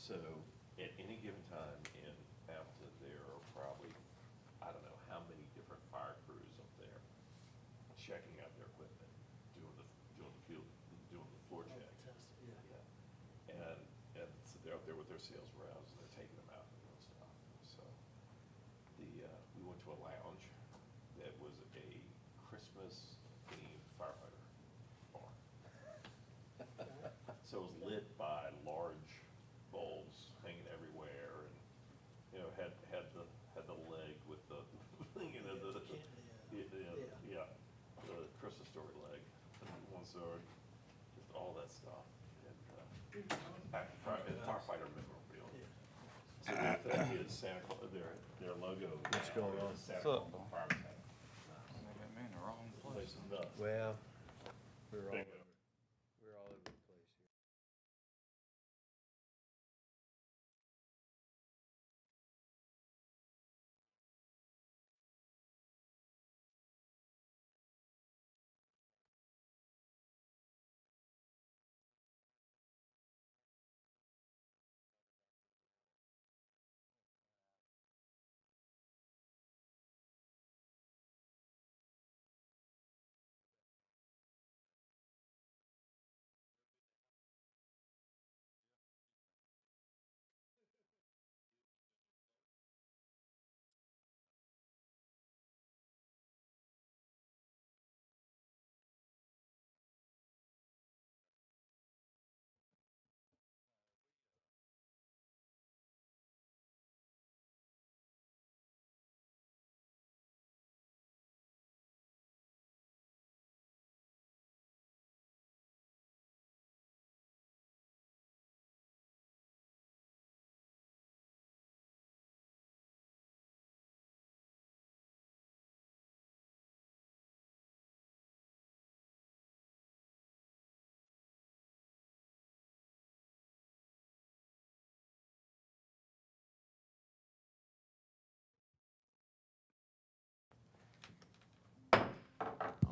So at any given time in Hampton, there are probably, I don't know how many different fire crews up there checking out their equipment, doing the field, doing the floor check. Yeah. And so they're up there with their sales reps and they're taking them out and doing stuff. So we went to a lounge that was a Christmas themed firefighter bar. So it was lit by large bulbs hanging everywhere, and had the leg with the the Christmas story leg, one sword, just all that stuff, and firefighter memorabilia. So their thing is Santa Claus, their logo. What's going on? Santa Claus fireman hat. They got me in the wrong place. Place is nuts. Well, we're all Bingo. over the place here.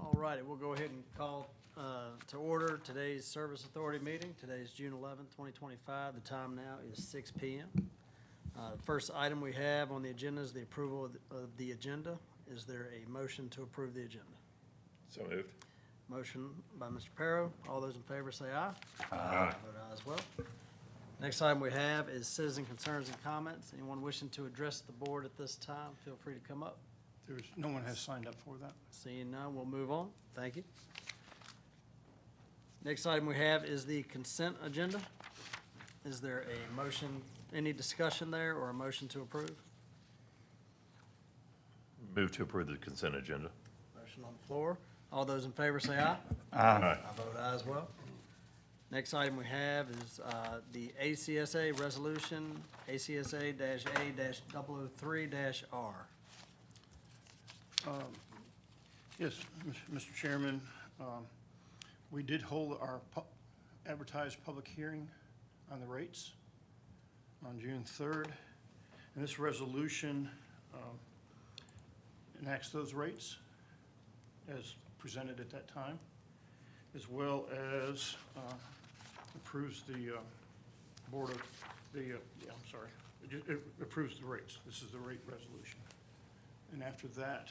All righty, we'll go ahead and call to order today's Service Authority meeting. Today's June 11th, 2025. The time now is 6 p.m. First item we have on the agenda is the approval of the agenda. Is there a motion to approve the agenda? So moved. Motion by Mr. Perro. All those in favor say aye. Aye. Vote aye as well. Next item we have is citizen concerns and comments. Anyone wishing to address the board at this time, feel free to come up. No one has signed up for that. Seeing none, we'll move on. Thank you. Next item we have is the consent agenda. Is there a motion, any discussion there, or a motion to approve? Move to approve the consent agenda. Motion on the floor. All those in favor say aye. Aye. I vote aye as well. Next item we have is the ACSA resolution, ACSA-A-003-R. Yes, Mr. Chairman, we did hold our advertised public hearing on the rates on June 3rd. And this resolution enacts those rates as presented at that time, as well as approves the board of the, it approves the rates. This is the rate resolution. And after that,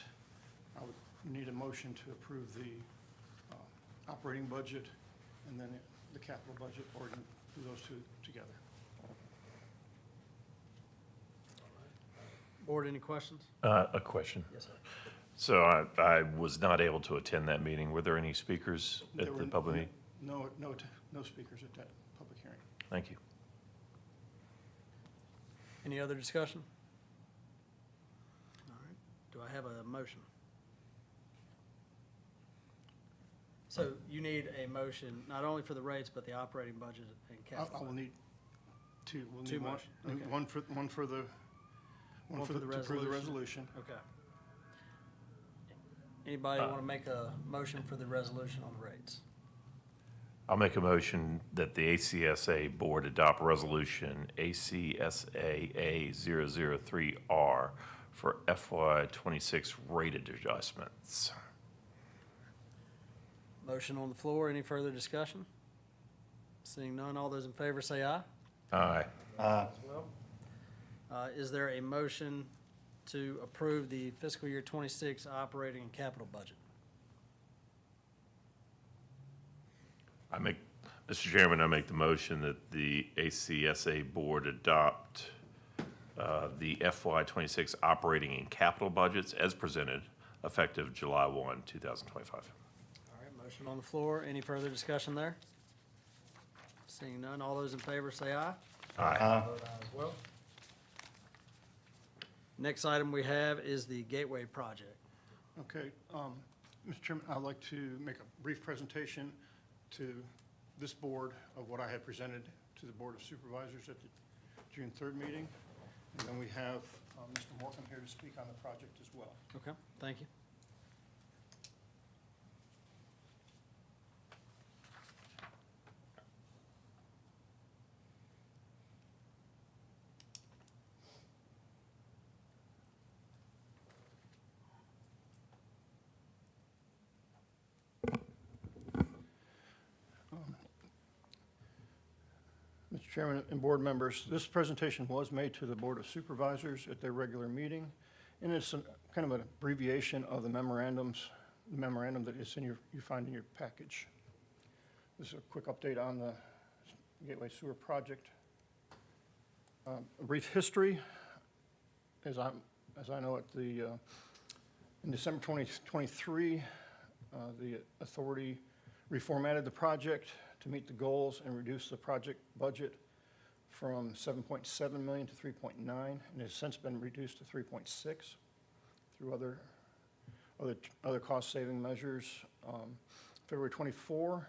I would need a motion to approve the operating budget and then the capital budget, or do those two together. Board, any questions? A question. Yes, sir. So I was not able to attend that meeting. Were there any speakers There at were the public meeting? No speakers at that public hearing. Thank you. Any other discussion? All right. Do I have a motion? So you need a motion, not only for the rates, but the operating budget and I capital. will need two. We'll Two need motions, okay. one for the, One for the to approve the resolution. Okay. Anybody want to make a motion for the resolution on the rates? I'll make a motion that the ACSA Board adopt resolution ACSA-A003R for FY26 rate adjustments. Motion on the floor. Any further discussion? Seeing none, all those in favor say aye. Aye. Aye. As well. Is there a motion to approve the fiscal year 26 operating and capital budget? Mr. Chairman, I make the motion that the ACSA Board adopt the FY '26 operating and capital budgets as presented, effective July 1, 2025. All right, motion on the floor. Any further discussion there? Seeing none, all those in favor say aye. Aye. Vote aye as well. Next item we have is the Gateway project. Okay, Mr. Chairman, I'd like to make a brief presentation to this board of what I had presented to the Board of Supervisors at the June 3rd meeting. And then we have Mr. Morcom here to speak on the project as well. Okay, thank you. Mr. Chairman and board members, this presentation was made to the Board of Supervisors at their regular meeting, and it's kind of an abbreviation of the memorandum that is you find in your package. This is a quick update on the Gateway Sewer Project. A brief history, as I know it, in December 2023, the authority reformatted the project to meet the goals and reduce the project budget from $7.7 million to $3.9, and has since been reduced to $3.6 through other cost-saving measures. February 24,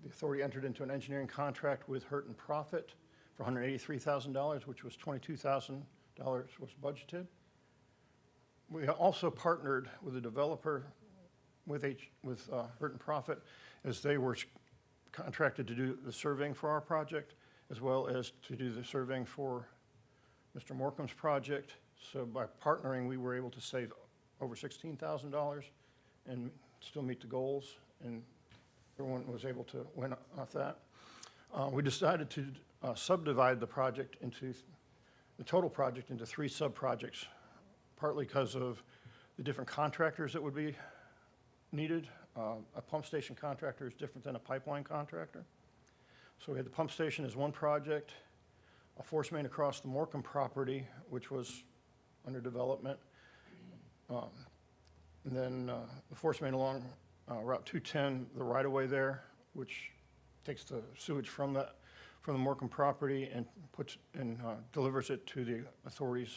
the authority entered into an engineering contract with Hurt and Profit for $183,000, which was $22,000 was budgeted. We also partnered with a developer with Hurt and Profit, as they were contracted to do the surveying for our project, as well as to do the surveying for Mr. Morcom's project. So by partnering, we were able to save over $16,000 and still meet the goals, and everyone was able to win off that. We decided to subdivide the total project into 3 sub-projects, partly because of the different contractors that would be needed. A pump station contractor is different than a pipeline contractor. So we had the pump station as one project, a force main across the Morcom property, which was under development, and then the force main along Route 210, the right-of-way there, which takes the sewage from the Morcom property and delivers it to the authority's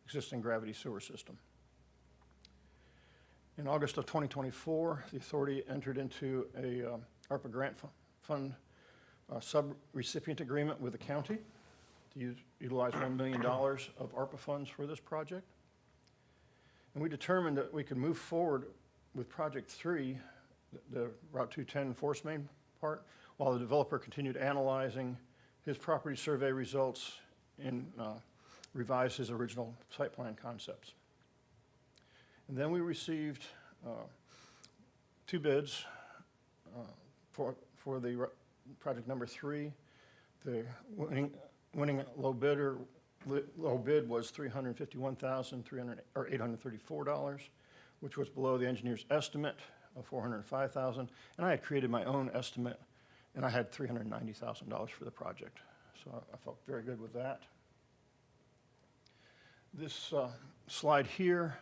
existing gravity sewer system. In August of 2024, the authority entered into a ARPA grant fund sub-recipient agreement with the county to utilize $1 million of ARPA funds for this project. And we determined that we could move forward with Project 3, the Route 210 force main part, while the developer continued analyzing his property survey results and revised his original site plan concepts. And then we received 2 bids for the project number 3. The winning low bid was $834, which was below the engineer's estimate of $405,000. And I had created my own estimate, and I had $390,000 for the project. So I felt very good with that. This slide here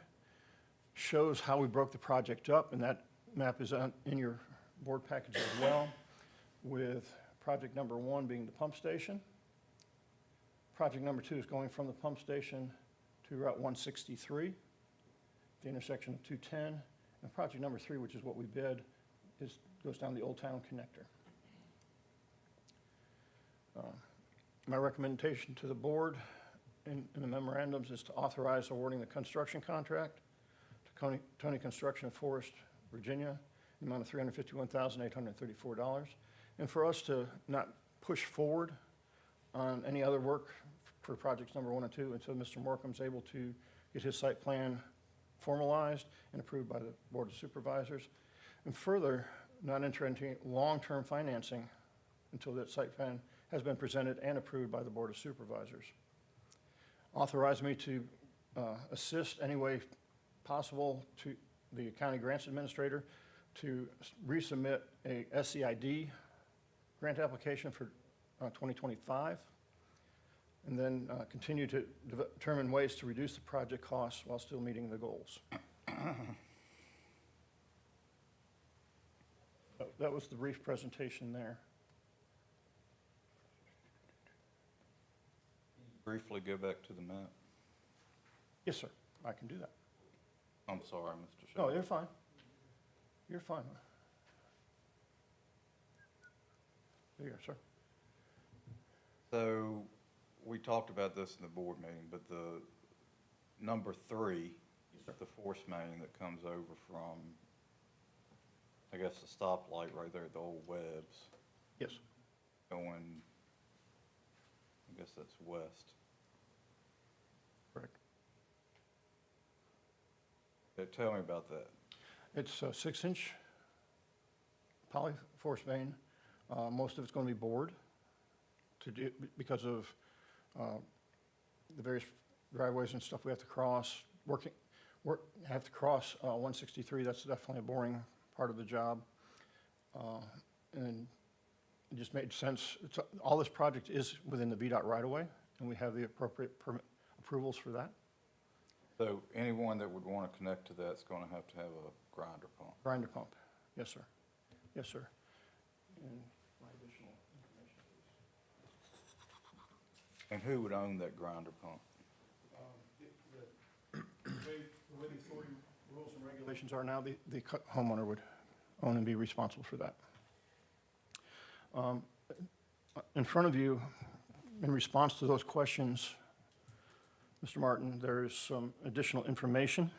shows how we broke the project up, and that map is in your board package as well, with project number 1 being the pump station. Project number 2 is going from the pump station to Route 163, the intersection of 210. And project number 3, which is what we bid, goes down the Old Town Connector. My recommendation to the board in the memorandums is to authorize awarding the construction contract to Tony Construction of Forest, Virginia, in the amount of $351,834. And for us to not push forward on any other work for projects number 1 and 2 until Mr. Morcom's able to get his site plan formalized and approved by the Board of Supervisors. And further, not enter into long-term financing until that site plan has been presented and approved by the Board of Supervisors. Authorize me to assist any way possible to the County Grants Administrator to resubmit a SCID grant application for 2025, and then continue to determine ways to reduce the project costs while still meeting the goals. That was the brief presentation there. Briefly go back to the map. Yes, sir, I can do that. I'm sorry, Mr. No, Shea. you're fine. You're fine. There you are, sir. So, we talked about this in the board meeting, but the number 3, the force main that comes over from, I guess, the stoplight right there at the old Webb's, Yes. going, I guess that's west. Correct. Tell me about that. It's a 6-inch poly force main. Most of it's going to be bored to do, because of the various driveways and stuff we have to cross. Have to cross 163, that's definitely a boring part of the job. And it just made sense. All this project is within the VDOT right-of-way, and we have the appropriate permit approvals for that. So, anyone that would want to connect to that's going to have a grinder pump. Grinder pump, yes, sir. Yes, sir. And my additional information, please. And who would own that grinder pump? The way the authority rules and regulations are now, the homeowner would own and be responsible for that. In front of you, in response to those questions, Mr. Martin, there's some additional information.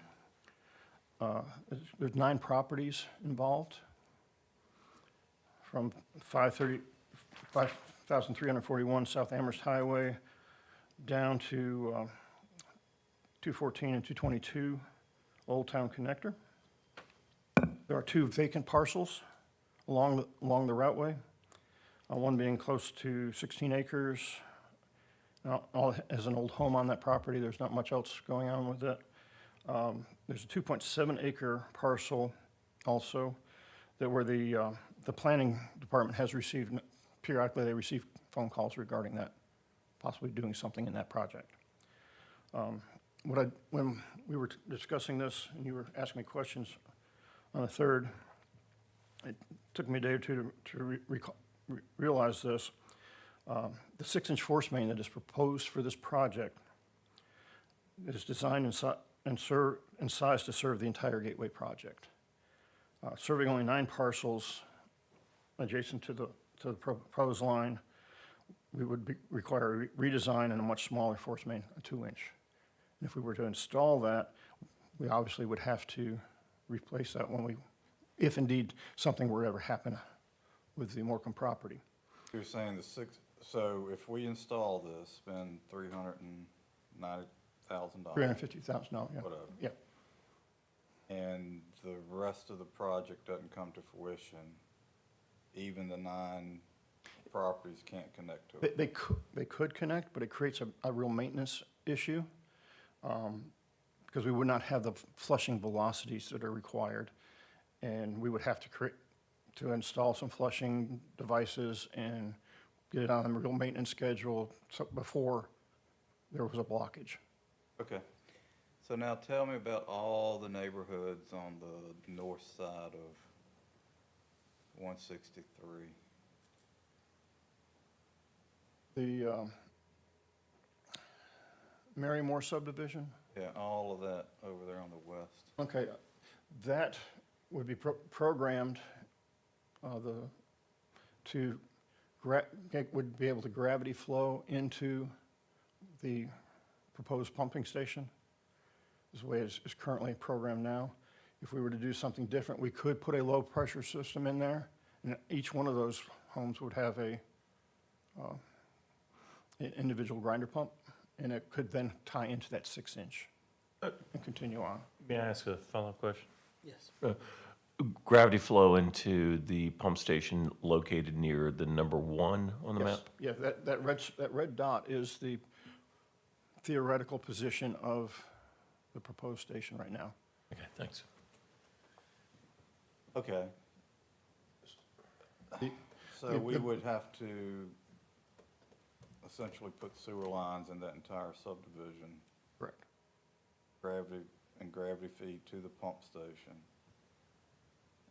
There's 9 properties involved, from 5,341 South Amherst Highway down to 214 and 222 Old Town Connector. There are 2 vacant parcels along the routeway, one being close to 16 acres. Now, all as an old home on that property, there's not much else going on with it. There's a 2.7 acre parcel also that where the planning department has received, periodically they receive phone calls regarding that, possibly doing something in that project. When we were discussing this and you were asking me questions on the 3rd, it took me a day or two to realize this. The 6-inch force main that is proposed for this project is designed and sized to serve the entire Gateway project. Serving only 9 parcels adjacent to the proposed line, we would require a redesign and a much smaller force main, a 2-inch. And if we were to install that, we obviously would have to replace that if indeed something were to ever happen with the Morecambe property. You're saying so if we install this, spend $390,000. $350,000, yeah. Whatever. Yeah. And the rest of the project doesn't come to fruition, even the 9 properties can't connect to it. They could connect, but it creates a real maintenance issue, because we would not have the flushing velocities that are required. And we would have to install some flushing devices and get it on a real maintenance schedule before there was a blockage. Okay. So now tell me about all the neighborhoods on the north side of 163. The Marymore subdivision, Yeah, all of that over there on the west. okay, that would be programmed would be able to gravity flow into the proposed pumping station, is the way it's currently programmed now. If we were to do something different, we could put a low-pressure system in there, and each one of those homes would have an individual grinder pump, and it could then tie into that 6-inch and continue on. May I ask a follow-up question? Yes. Gravity flow into the pump station located near the number 1 on the Yes. map? Yeah, that red dot is the theoretical position of the proposed station right now. Okay, thanks. Okay. So we would have to essentially put sewer lines in that entire subdivision, Correct. gravity feed to the pump station,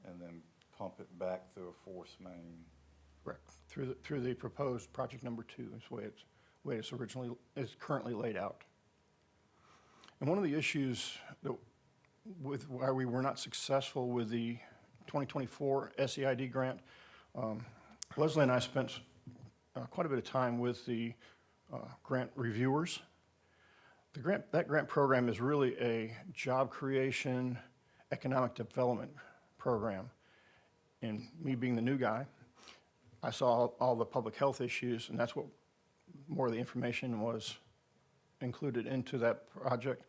and then pump it back through a force main. Correct. Through the proposed project number 2 is the way it's originally, is currently laid out. And one of the issues with why we were not successful with the 2024 SEID grant, Leslie and I spent quite a bit of time with the grant reviewers. That grant program is really a job creation, economic development program. And me being the new guy, I saw all the public health issues, and that's what more of the information was included into that project.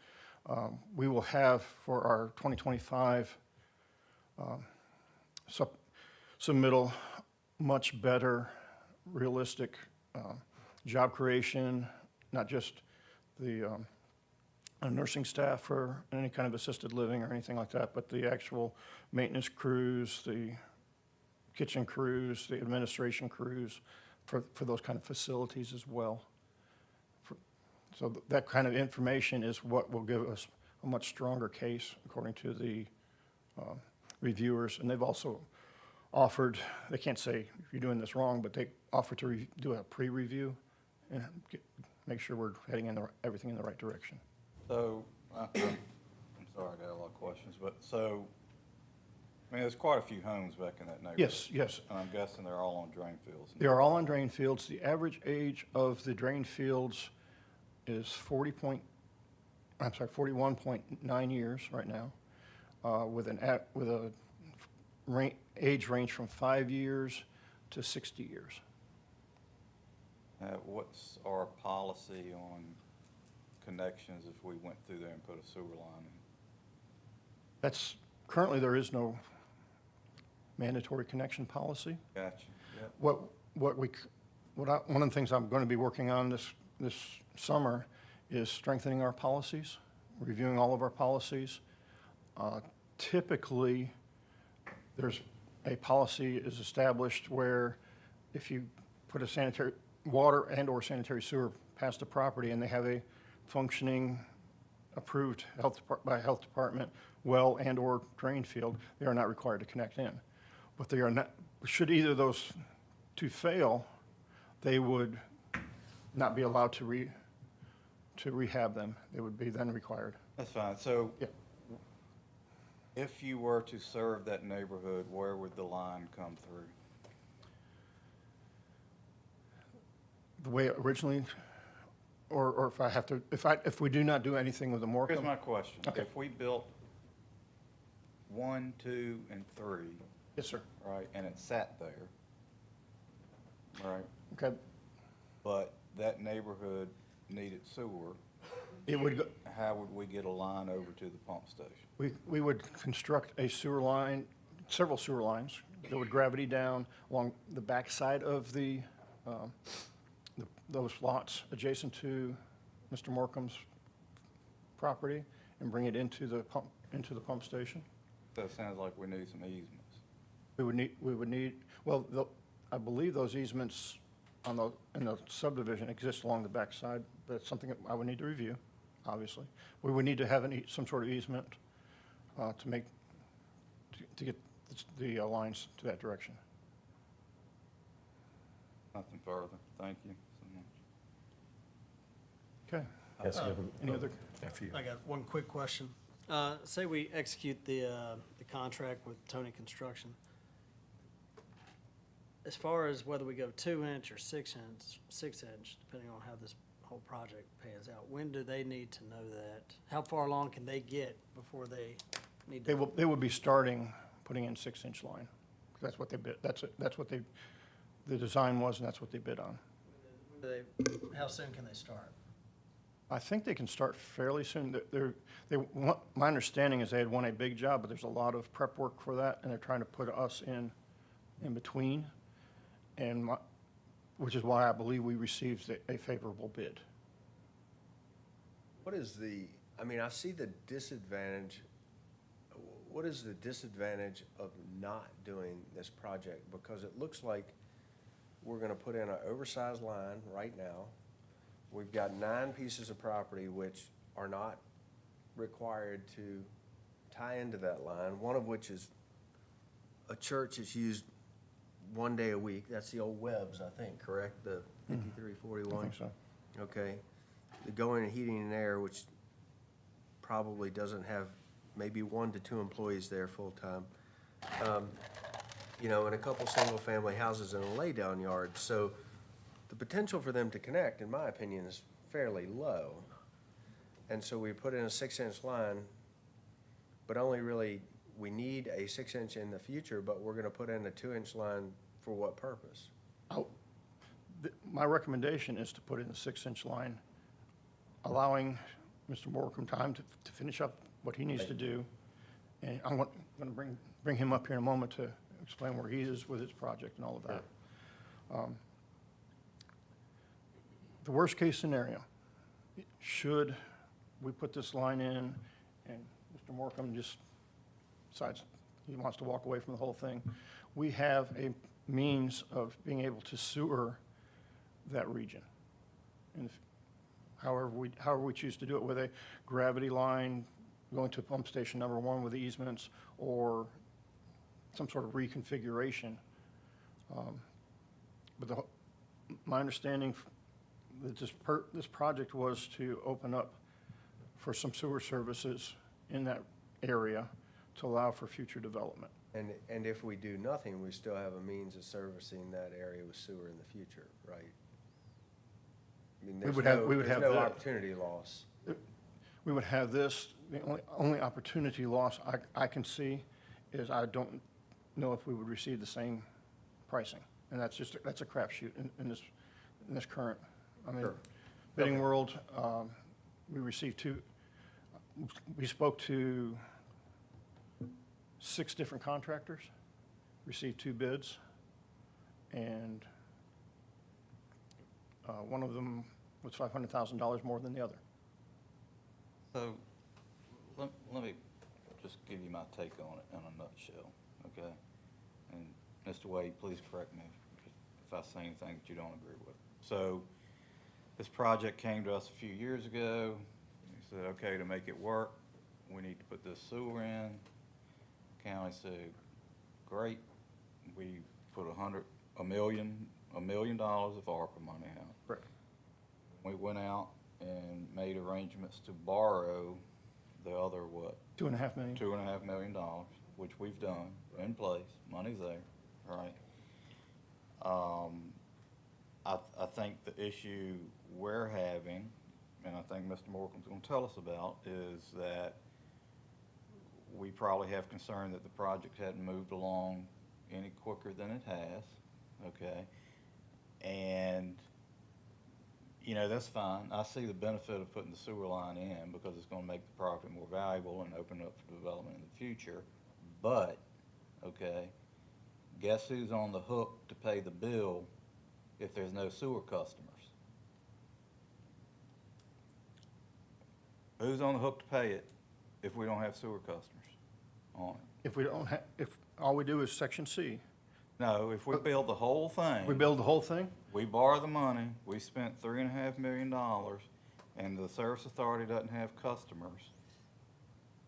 We will have for our 2025 submittal much better, realistic job creation, not just the nursing staff or any kind of assisted living or anything like that, but the actual maintenance crews, the kitchen crews, the administration crews for those kind of facilities as well. So that kind of information is what will give us a much stronger case, according to the reviewers. And they've also offered, they can't say you're doing this wrong, but they offer to do a pre-review and make sure we're heading in everything in the right direction. So, I'm sorry, I got a lot of questions, but so, I mean, there's quite a few homes back in that neighborhood. Yes, yes. And I'm guessing they're all on drain fields. They are all on drain fields. The average age of the drain fields is 41.9 years right now, with a age range from 5 years to 60 years. What's our policy on connections if we went through there and put a sewer line in? Currently, there is no mandatory connection policy. Gotcha, yep. One of the things I'm going to be working on this summer is strengthening our policies, reviewing all of our policies. Typically, there's a policy is established where if you put a sanitary water and or sanitary sewer past the property and they have a functioning, approved by health department well and or drain field, they are not required to connect in. But they are not, should either of those two fail, they would not be allowed to rehab them. They would be then required. That's fine. So Yeah. if you were to serve that neighborhood, where would the line come through? The way it originally, or if we do not do anything with the Here's Morecambe. my question. Okay. If we built 1, 2, and 3, Yes, sir. right, and it sat there, right, Okay. but that neighborhood needed sewer, It would go, how would we get a line over to the pump station? we would construct a sewer line, several sewer lines that would gravity down along the backside of those lots adjacent to Mr. Morecambe's property and bring it into the pump station. So it sounds like we need some easements. We would need, well, I believe those easements in the subdivision exist along the backside. That's something that I would need to review, obviously. We would need to have some sort of easement to get the lines to that direction. Nothing further. Thank you so much. Okay. Yes, you have Any other? after you. I got one quick question. Say we execute the contract with Tony Construction. As far as whether we go 2-inch or 6-inch, depending on how this whole project pans out, when do they need to know that? How far along can they get before they need to? They would be starting, putting in 6-inch line. That's what they bid, that's what the design was, and that's what they bid on. How soon can they start? I think they can start fairly soon. My understanding is they had won a big job, but there's a lot of prep work for that, and they're trying to put us in between, which is why I believe we received a favorable bid. What is I see the disadvantage, what is the disadvantage of not doing this project? Because it looks like we're gonna put in an oversized line right now. We've got 9 pieces of property which are not required to tie into that line, one of which is a church that's used one day a week. That's the old Webb's, I think, correct? The 5341? I think so. Okay. The going and heating and air, which probably doesn't have maybe 1 to 2 employees there full-time. And a couple single-family houses and a lay-down yard. So the potential for them to connect, in my opinion, is fairly low. And so we put in a 6-inch line, but only really, we need a 6-inch in the future, but we're gonna put in a 2-inch line for what purpose? My recommendation is to put in a 6-inch line, allowing Mr. Morcom time to finish up what he needs to do. And I'm going to bring him up here in a moment to explain where he is with his project and all of that. The worst-case scenario, should we put this line in and Mr. Morcom just decides he wants to walk away from the whole thing, we have a means of being able to sewer that region. And however we choose to do it, with a gravity line going to pump station number 1 with easements, or some sort of reconfiguration. But my understanding that this project was to open up for some sewer services in that area to allow for future development. And if we do nothing, we still have a means of servicing that area with sewer in the future, right? I mean, We would have there's no that. opportunity loss. We would have this, the only opportunity loss I can see is I don't know if we would receive the same pricing. And that's a crapshoot in this current, Sure. bidding Okay. world. We received we spoke to 6 different contractors, received 2 bids, and one of them was $500,000 more than the other. So, let me just give you my take on it in a nutshell, okay? And Mr. Wade, please correct me if I say anything that you don't agree with. So, this project came to us a few years ago. We said, okay, to make it work, we need to put this sewer in. County said, great. We put $1 million of ARPA money out. Correct. We went out and made arrangements to borrow the other, what? $2.5 million. $2.5 million, which we've done, in place, money's there, right? I think the issue we're having, and I think Mr. Morcom's gonna tell us about, is that we probably have concern that the project hadn't moved along any quicker than it has, okay? And that's fine. I see the benefit of putting the sewer line in because it's gonna make the property more valuable and open up for development in the future. But, okay, guess who's on the hook to pay the bill if there's no sewer customers? Who's on the hook to pay it if we don't have sewer customers on it? If all we do is section C, No, if we build the whole thing. we build the whole thing, We borrow the money, we spent $3.5 million, and the service authority doesn't have customers,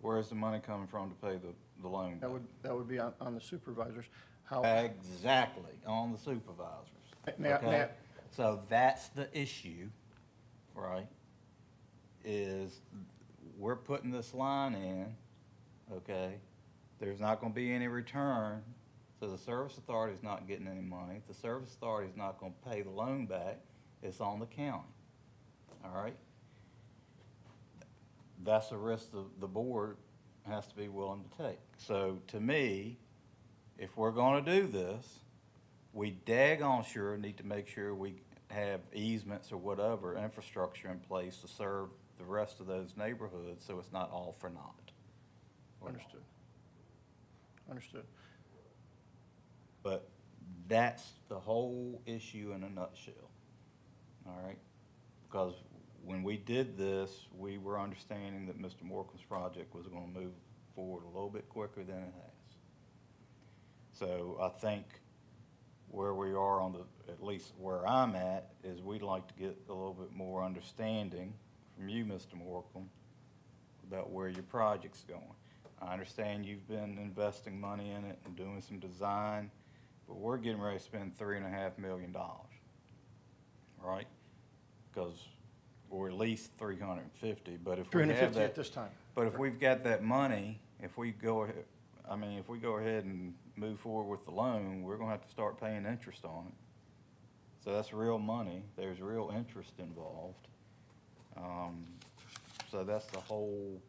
where's the money coming from to pay the loan back? that would be on the supervisors. How, Exactly, on the supervisors. May I- Okay? So that's the issue, right? Is we're putting this line in, okay? There's not gonna be any return, so the service authority's not getting any money. The service authority's not gonna pay the loan back. It's on the county, all right? That's a risk the board has to be willing to take. So to me, if we're gonna do this, we daggone sure need to make sure we have easements or whatever, infrastructure in place to serve the rest of those neighborhoods, so it's not all for naught. Understood. Understood. But that's the whole issue in a nutshell, all right? Because when we did this, we were understanding that Mr. Morcomb's project was gonna move forward a little bit quicker than it has. So I think where we are on the, at least where I'm at, is we'd like to get a little bit more understanding from you, Mr. Morcomb, about where your project's going. I understand you've been investing money in it and doing some design, but we're getting ready to spend $3.5 million, right? Because, or at least 350, but if we have 350 that. at this time. But if we've got that money, if we go ahead, if we go ahead and move forward with the loan, we're gonna have to start paying interest on it. So that's real money, there's real interest involved. So that's the whole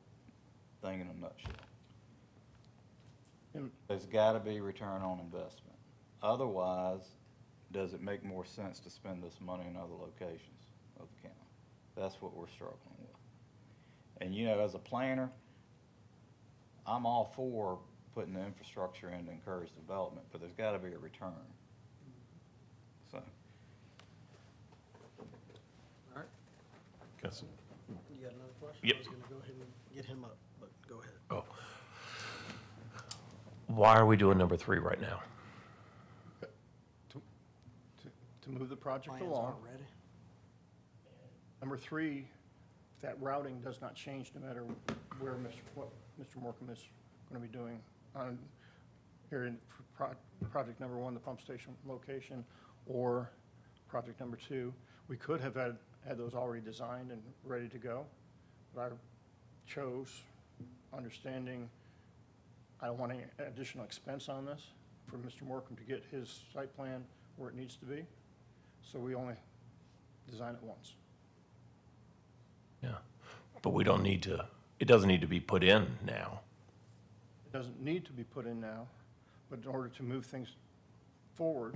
thing in a nutshell. And There's gotta be return on investment. Otherwise, does it make more sense to spend this money in other locations of the county? That's what we're struggling with. And you know, as a planner, I'm all for putting the infrastructure in to encourage development, but there's gotta be a return. So, All right, Yes. you got another question? Yep. I was gonna go ahead and get him up, but go ahead. Oh. Why are we doing number 3 right now? to move the project Plans along. aren't ready? Number 3, if that routing does not change, no matter where what Mr. Morcomb is going to be doing on, here in project number 1, the pump station location, or project number 2, we could have had those already designed and ready to go, but I chose, understanding I don't want any additional expense on this for Mr. Morcomb to get his site plan where it needs to be, so we only design it once. Yeah, but we don't need to, it doesn't need to be put in now. It doesn't need to be put in now, but in order to move things forward,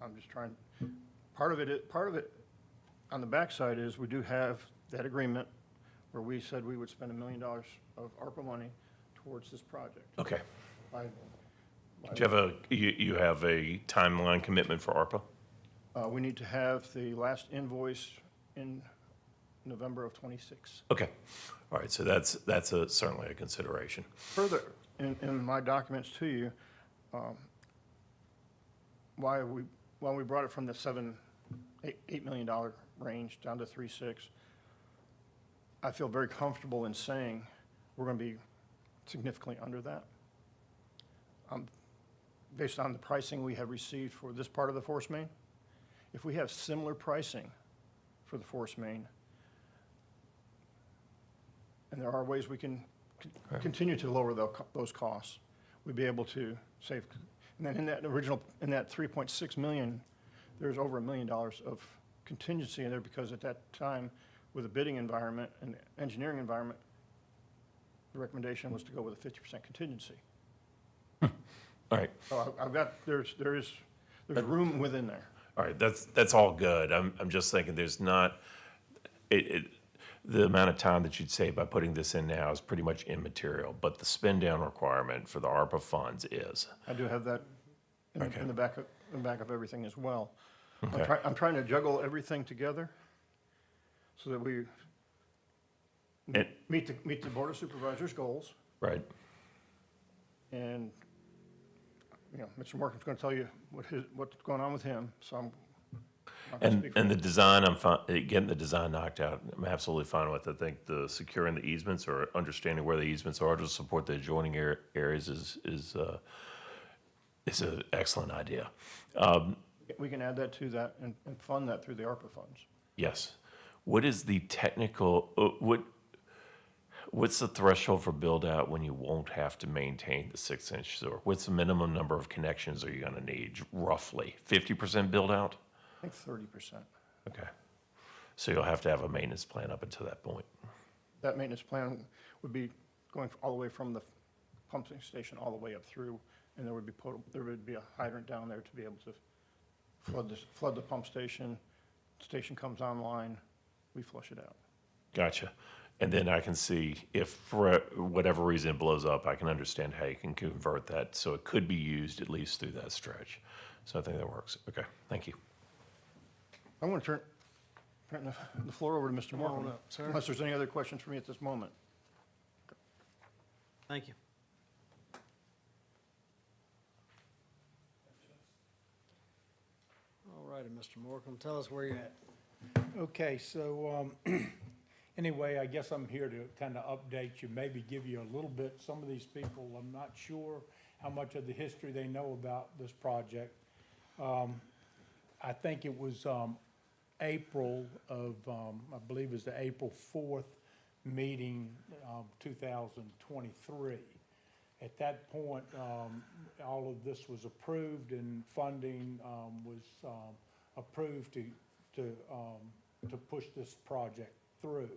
I'm just trying, part of it on the backside is we do have that agreement where we said we would spend $1 million of ARPA money towards this project. Okay. By- Do you have a timeline commitment for ARPA? We need to have the last invoice in November of '26. Okay, all right, so that's certainly a consideration. Further, in my documents to you, why we brought it from the $8 million range down to 3.6, I feel very comfortable in saying we're going to be significantly under that. Based on the pricing we have received for this part of the force main, if we have similar pricing for the force main, and there are ways we can continue to lower those costs, we'd be able to save. And then in that 3.6 million, there's over $1 million of contingency in there, because at that time, with the bidding environment and the engineering environment, the recommendation was to go with a 50% contingency. All right, So I've got, there's room within there. all right, that's all good. I'm just thinking there's not, the amount of time that you'd save by putting this in now is pretty much immaterial, but the spend down requirement for the ARPA funds is. I do have that Okay. in the back of everything as well. Okay. I'm trying to juggle everything together so that we And- meet the Board of Supervisors' goals. Right, And, you know, Mr. Morgan's going to tell you what's going on with him, so I'm not going to speak for and the him. design, I'm fine, getting the design knocked out, I'm absolutely fine with. I think the securing the easements or understanding where the easements are to support the adjoining areas is an excellent idea. We can add that to that and fund that through the ARPA funds. Yes. What is the technical, what's the threshold for build out when you won't have to maintain the 6-inch sewer? What's the minimum number of connections are you gonna need, roughly? 50% build out? I think 30%. Okay. So you'll have to have a maintenance plan up until that point. That maintenance plan would be going all the way from the pumping station all the way up through, and there would be a hydrant down there to be able to flood the pump station station comes online, we flush it out. Gotcha. And then I can see if for whatever reason it blows up, I can understand how you can convert that, so it could be used at least through that stretch. So I think that works. Okay, thank you. I want to turn the floor over to Mr. Come on Markham, up, sir. unless there's any other questions for me at this moment. Thank you. All righty, Mr. Morcom, tell us where you're at. Okay, so, anyway, I guess I'm here to kind of update you, maybe give you a little bit, some of these people, I'm not sure how much of the history they know about this project. I think it was, April of, I believe it was the April 4th meeting, 2023. At that point, all of this was approved and funding, was, approved to push this project through.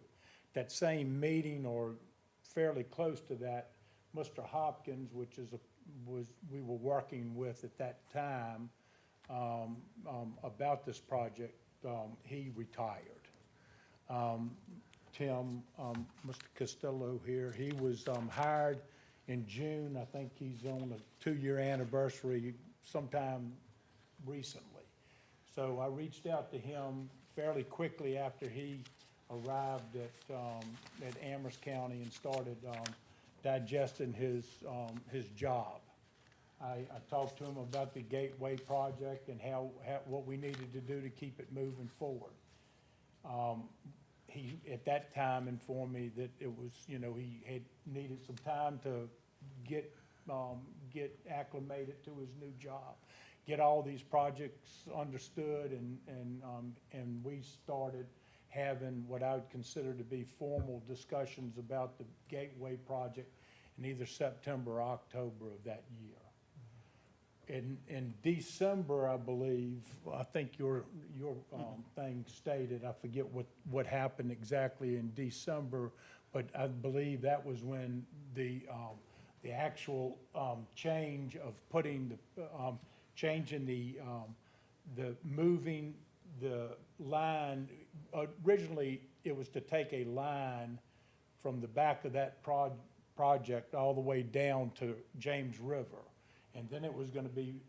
That same meeting, or fairly close to that, Mr. Hopkins, which is we were working with at that time, about this project, he retired. Tim, Mr. Costello here, he was hired in June. I think he's on a 2-year anniversary sometime recently. So I reached out to him fairly quickly after he arrived at Amherst County and started digesting his job. I talked to him about the Gateway project and what we needed to do to keep it moving forward. He, at that time, informed me that it was, he had needed some time to get acclimated to his new job, get all these projects understood, and we started having what I would consider to be formal discussions about the Gateway project in either September or October of that year. In December, I believe, I think your thing stated, I forget what happened exactly in December, but I believe that was when the actual change of putting changing the moving the line. Originally, it was to take a line from the back of that project all the way down to James River. And then it was going to be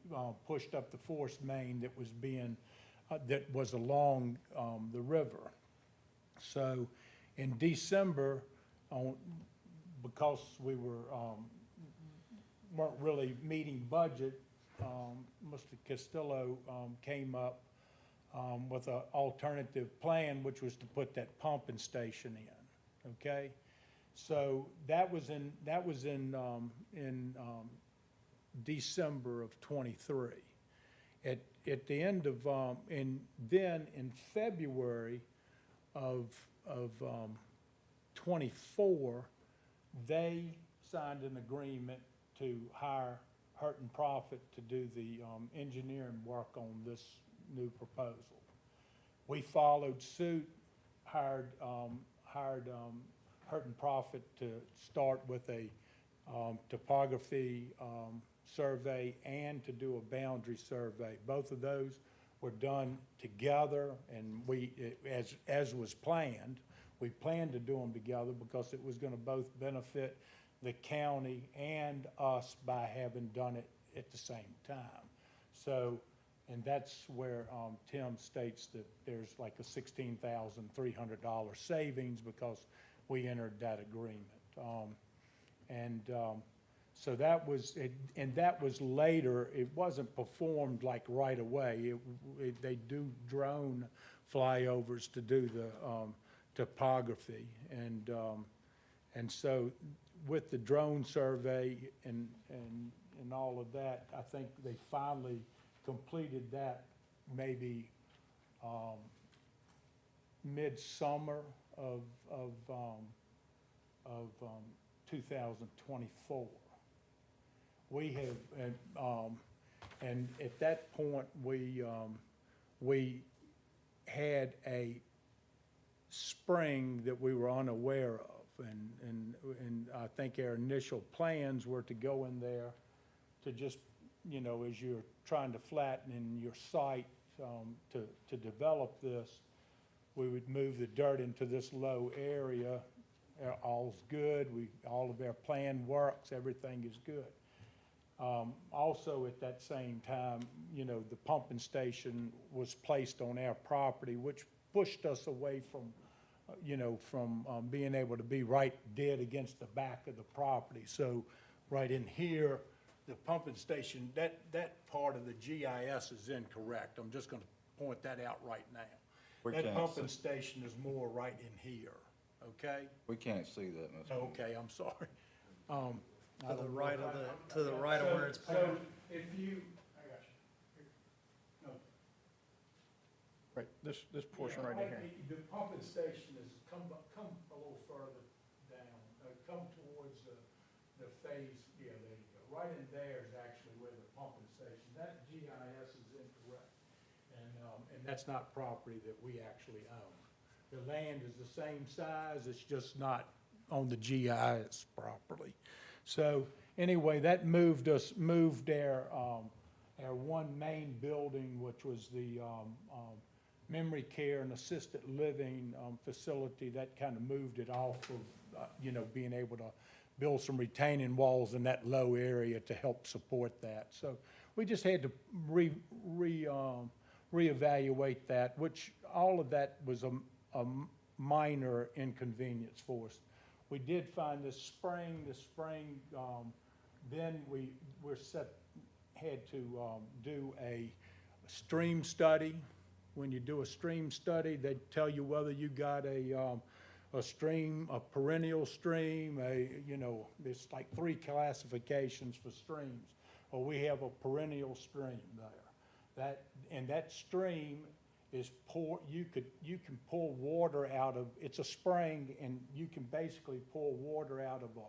pushed up the force main that was along the river. So in December, because we weren't really meeting budget, Mr. Castillo came up with an alternative plan, which was to put that pumping station in. Okay, so that was in December of '23. At the end of and then in February of '24, they signed an agreement to hire Hurt and Profit to do the engineering work on this new proposal. We followed suit, hired Hurt and Profit to start with a topography survey and to do a boundary survey. Both of those were done together, and as was planned, we planned to do them together because it was going to both benefit the county and us by having done it at the same time. So, and that's where Tim states that there's like a $16,300 savings because we entered that agreement. So that was, and that was later. It wasn't performed like right away. They do drone flyovers to do the topography, and so with the drone survey and all of that, I think they finally completed that maybe midsummer of 2024. We have, and at that point, we had a spring that we were unaware of, and I think our initial plans were to go in there to just, as you're trying to flatten in your site, to develop this, we would move the dirt into this low area. All's good, all of our plan works, everything is good. Also, at that same time, you know, the pumping station was placed on our property, which pushed us away from, being able to be right dead against the back of the property. So right in here, the pumping station, that part of the GIS is incorrect. I'm just gonna point that out right now. We That can't pumping see. station is more right in here, okay? We can't see that, Mr. Moore. Okay, I'm sorry. To the right of where it's So pointed. if you, I got you. Here. No. Right, this portion right in here. The pumping station is, come a little further down, come towards the phase, yeah, there you go. Right in there is actually where the pumping station, that GIS is incorrect. And that's not property that we actually own. The land is the same size, it's just not on the GIS properly. So anyway, that moved our one main building, which was the memory care and assisted living facility. That kind of moved it off of, being able to build some retaining walls in that low area to help support that. So we just had to reevaluate that, which all of that was a minor inconvenience for us. We did find this spring, then had to do a stream study. When you do a stream study, they tell you whether you got a stream, a perennial stream, there's like 3 classifications for streams. Well, we have a perennial stream there. That stream is you can pull water out of, it's a spring, and you can basically pull water out of a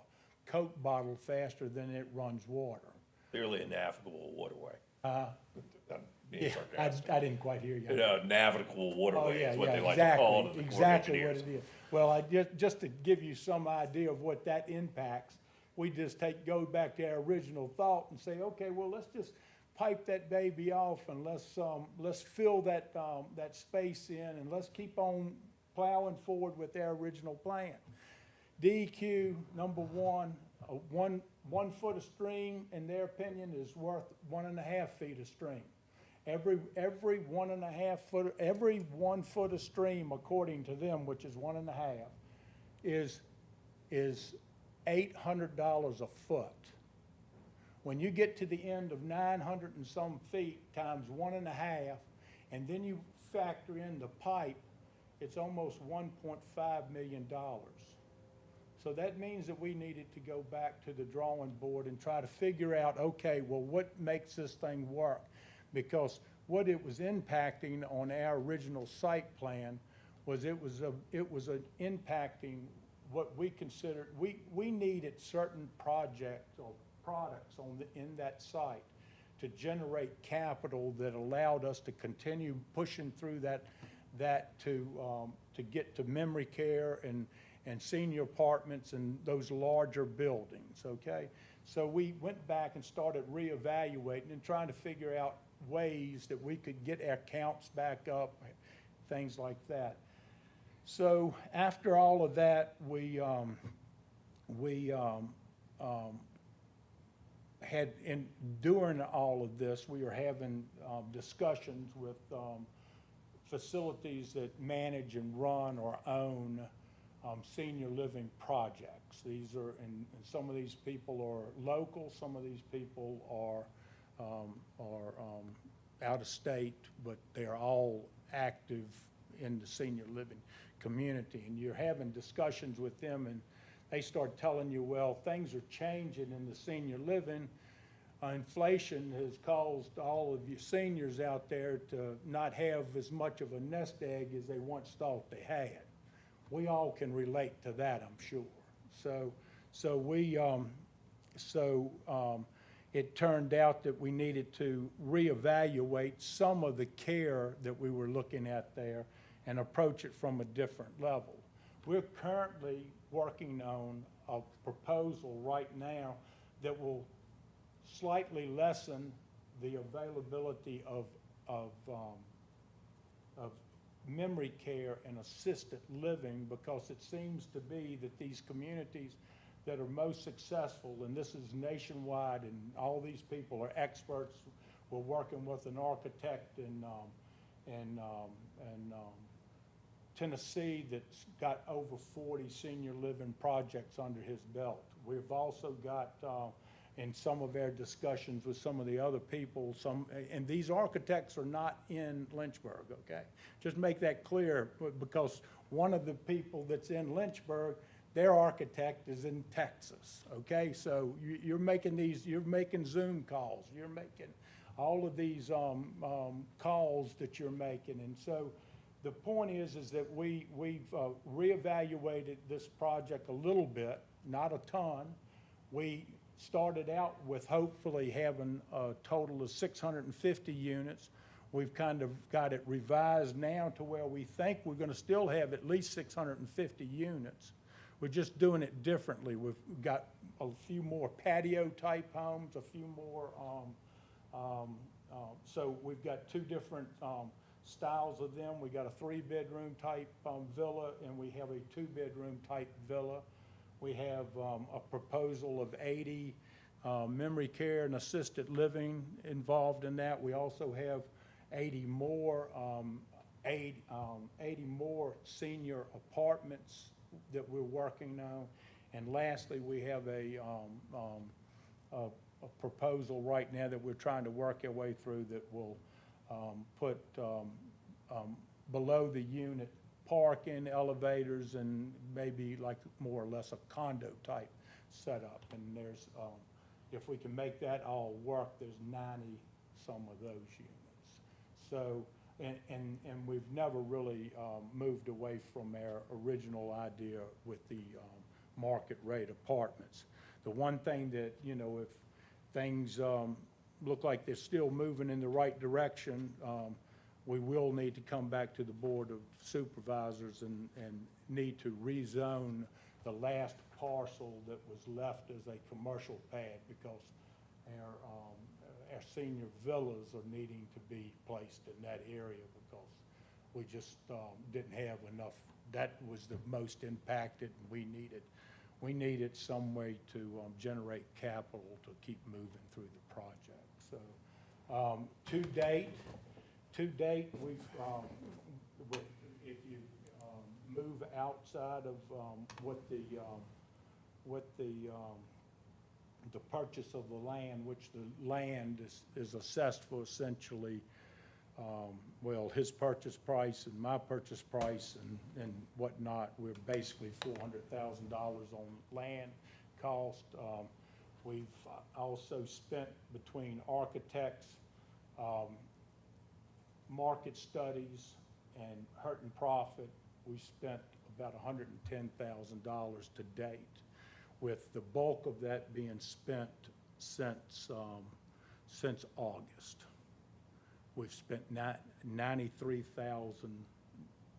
Coke bottle faster than it runs water. Clearly a navigable waterway. Uh, I'm being Yeah, sarcastic. I didn't quite hear you. You know, navigable Oh, waterway yeah, is what yeah, they like to call it. exactly, in the Corps of exactly what Engineers. it is. Well, just to give you some idea of what that impacts, we just go back to our original thought and say, okay, well, let's just pipe that baby off and let's fill that space in, and let's keep on plowing forward with our original plan. DEQ, number one, one foot of stream, in their opinion, is worth 1.5 feet of stream. Every 1.5 foot, every 1 foot of stream, according to them, which is 1.5, is $800 a foot. When you get to the end of 900 and some feet times 1.5, and then you factor in the pipe, it's almost $1.5 million. So that means that we needed to go back to the drawing board and try to figure out, okay, well, what makes this thing work? Because what it was impacting on our original site plan was it was impacting what we considered, we needed certain projects or products in that site to generate capital that allowed us to continue pushing through that to get to memory care and senior apartments and those larger buildings, okay? So we went back and started reevaluating and trying to figure out ways that we could get our counts back up, things like that. So after all of that, we had, during all of this, we were having discussions with facilities that manage and run or own senior living projects. These are, and some of these people are local, some of these people are out of state, but they're all active in the senior living community. And you're having discussions with them, and they start telling you, well, things are changing in the senior living. Inflation has caused all of you seniors out there to not have as much of a nest egg as they once thought they had. We all can relate to that, I'm sure. It turned out that we needed to reevaluate some of the care that we were looking at there and approach it from a different level. We're currently working on a proposal right now that will slightly lessen the availability of of memory care and assisted living, because it seems to be that these communities that are most successful, and this is nationwide, and all these people are experts. We're working with an architect in Tennessee that's got over 40 senior living projects under his belt. We've also got, in some of our discussions with some of the other people, and these architects are not in Lynchburg, okay? Just make that clear, because one of the people that's in Lynchburg, their architect is in Texas, okay? So you're making Zoom calls, you're making all of these calls that you're making. And so the point is that we've reevaluated this project a little bit, not a ton. We started out with hopefully having a total of 650 units. We've kind of got it revised now to where we think we're going to still have at least 650 units. We're just doing it differently. We've got a few more patio-type homes, a few more, so we've got two different styles of them. We got a 3-bedroom type villa, and we have a 2-bedroom type villa. We have a proposal of 80 memory care and assisted living involved in that. We also have 80 more senior apartments that we're working on. And lastly, we have a proposal right now that we're trying to work our way through that will put below the unit parking, elevators, and maybe like more or less a condo type setup. And there's, if we can make that all work, there's 90 some of those units. So, and we've never really moved away from our original idea with the market rate apartments. The one thing that, you know, if things look like they're still moving in the right direction, we will need to come back to the Board of Supervisors and need to rezone the last parcel that was left as a commercial pad, because our senior villas are needing to be placed in that area, because we just didn't have enough. That was the most impacted, and we needed some way to generate capital to keep moving through the project. So to date, we've, if you move outside of what the purchase of the land, which the land is assessed for essentially, well, his purchase price and my purchase price and whatnot, we're basically $400,000 on land cost. We've also spent, between architects, market studies, and hurt and profit, we spent about $110,000 to date, with the bulk of that being spent since August. We've spent $93,000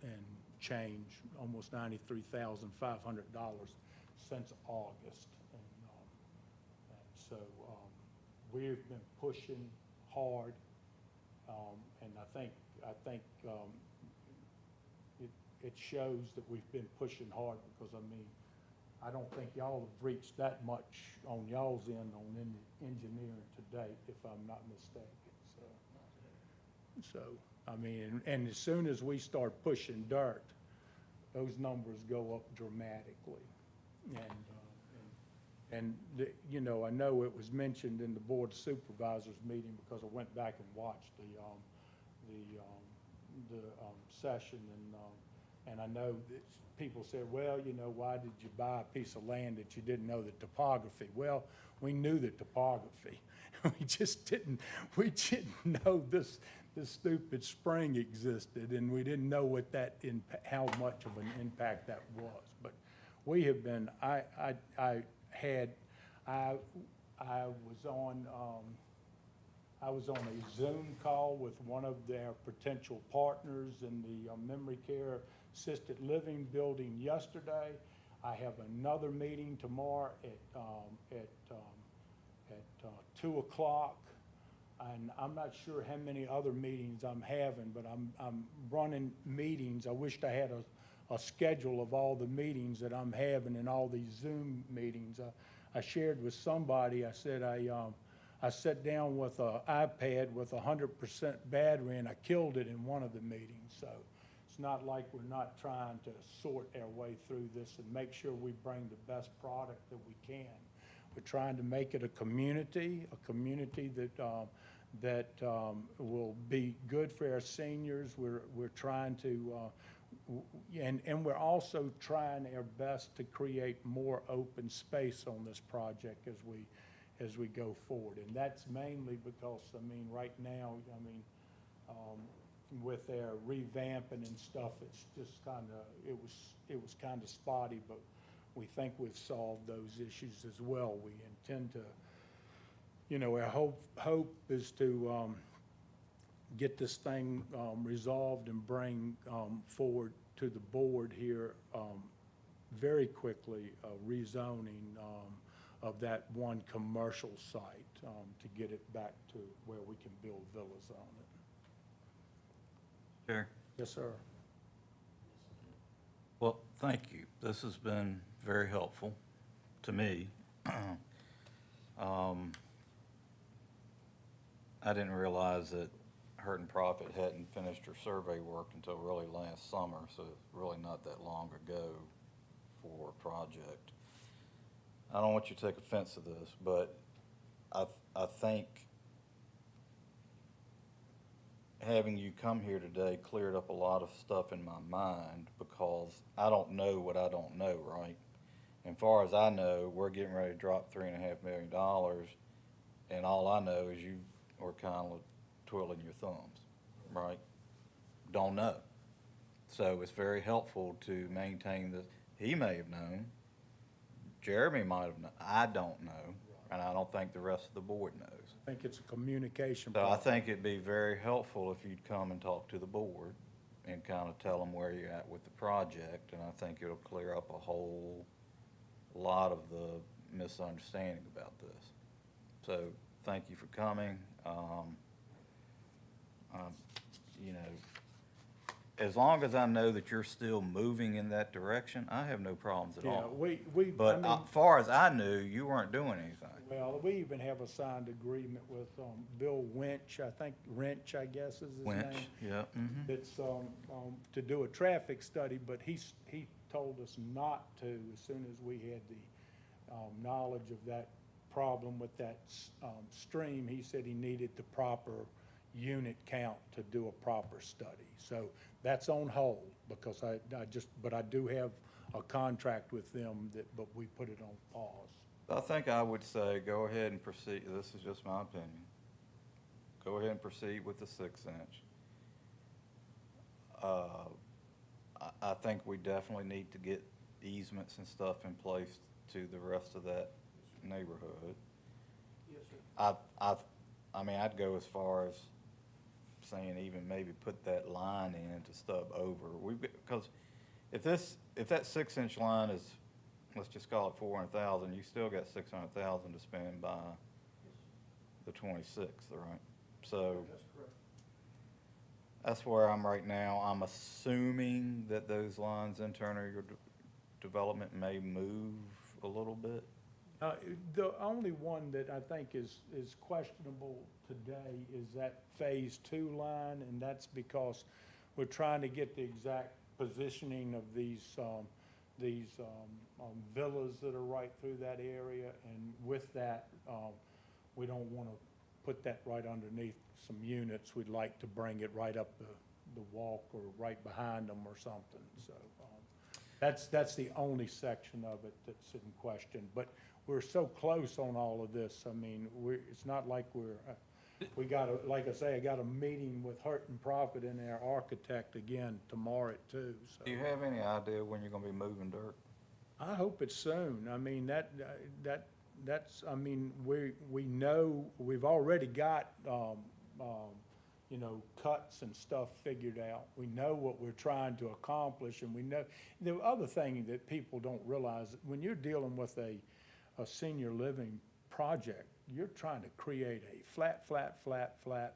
and change, almost $93,500 since August. And so we've been pushing hard, and I think it shows that we've been pushing hard, because, I mean, I don't think y'all have reached that much on y'all's end on engineering to date, if I'm not mistaken. So, I mean, and as soon as we start pushing dirt, those numbers go up dramatically. And you know, I know it was mentioned in the Board of Supervisors meeting, because I went back and watched the session, and I know that people said, well, you know, why did you buy a piece of land that you didn't know the topography? Well, we knew the topography. We didn't know this stupid spring existed, and we didn't know what how much of an impact that was. But we have been, I was on a Zoom call with one of their potential partners in the memory care assisted living building yesterday. I have another meeting tomorrow at 2 o'clock And I'm not sure how many other meetings I'm having, but I'm running meetings. I wished I had a schedule of all the meetings that I'm having and all these Zoom meetings. I shared with somebody, I said I sat down with an iPad with 100% battery and I killed it in one of the meetings. So it's not like we're not trying to sort our way through this and make sure we bring the best product that we can. We're trying to make it a community that will be good for our seniors. We're trying to, and we're also trying our best to create more open space on this project as we go forward. And that's mainly because, I mean, right now, I mean, with their revamping and stuff, it's just kind of, it was kind of spotty, but we think we've solved those issues as well. We intend to, you know, our hope is to get this thing resolved and bring forward to the board here very quickly rezoning of that one commercial site to get it back to where we can build villas on it. Chair? Yes, sir. Well, thank you. This has been very helpful to me. I didn't realize that Hurt and Profit hadn't finished her survey work until really last summer, so it's really not that long ago for a project. I don't want you to take offense to this, but I think having you come here today cleared up a lot of stuff in my mind, because I don't know what I don't know, right? And far as I know, we're getting ready to drop $3.5 million, and all I know is you are kind of twiddling your thumbs, right? Don't know. So it's very helpful to maintain this. He may have known, Jeremy might have known, I don't know, and I don't think the rest of the board knows. I think it's a communication So I problem. think it'd be very helpful if you'd come and talk to the board and kind of tell them where you're at with the project, and I think it'll clear up a whole lot of the misunderstanding about this. So, thank you for coming. You know, as long as I know that you're still moving in that direction, I have no problems at Yeah, all. I But mean, far as I knew, you weren't doing anything. well, we even have a signed agreement with Bill Winch, I think, Wrench, I guess is his name. Winch, yeah, mhm. It's to do a traffic study, but he told us not to as soon as we had the knowledge of that problem with that stream. He said he needed the proper unit count to do a proper study. So that's on hold, because but I do have a contract with them but we put it on pause. I think I would say go ahead and proceed, this is just my opinion. Go ahead and proceed with the 6-inch. I think we definitely need to get easements and stuff in place to the rest of that neighborhood. Yes, sir. I mean, I'd go as far as saying even maybe put that line in to stub over. Because if that 6-inch line is, let's just call it 400,000, you still got 600,000 to spend by the 26th, right? So That's correct. that's where I'm right now. I'm assuming that those lines internal to your development may move a little bit. The only one that I think is questionable today is that Phase 2 line, and that's because we're trying to get the exact positioning of these villas that are right through that area, and with that, we don't want to put that right underneath some units. We'd like to bring it right up the walk or right behind them or something, so that's the only section of it that's in question. But we're so close on all of this. I mean, it's not like we got like I say, I got a meeting with Hurt and Profit and our architect again tomorrow at 2. So Do you have any idea when you're gonna be moving dirt? I hope it's soon. I mean, that's, I mean, we know, we've already got, you know, cuts and stuff figured out. We know what we're trying to accomplish, and we know, the other thing that people don't realize, when you're dealing with a senior living project, you're trying to create a flat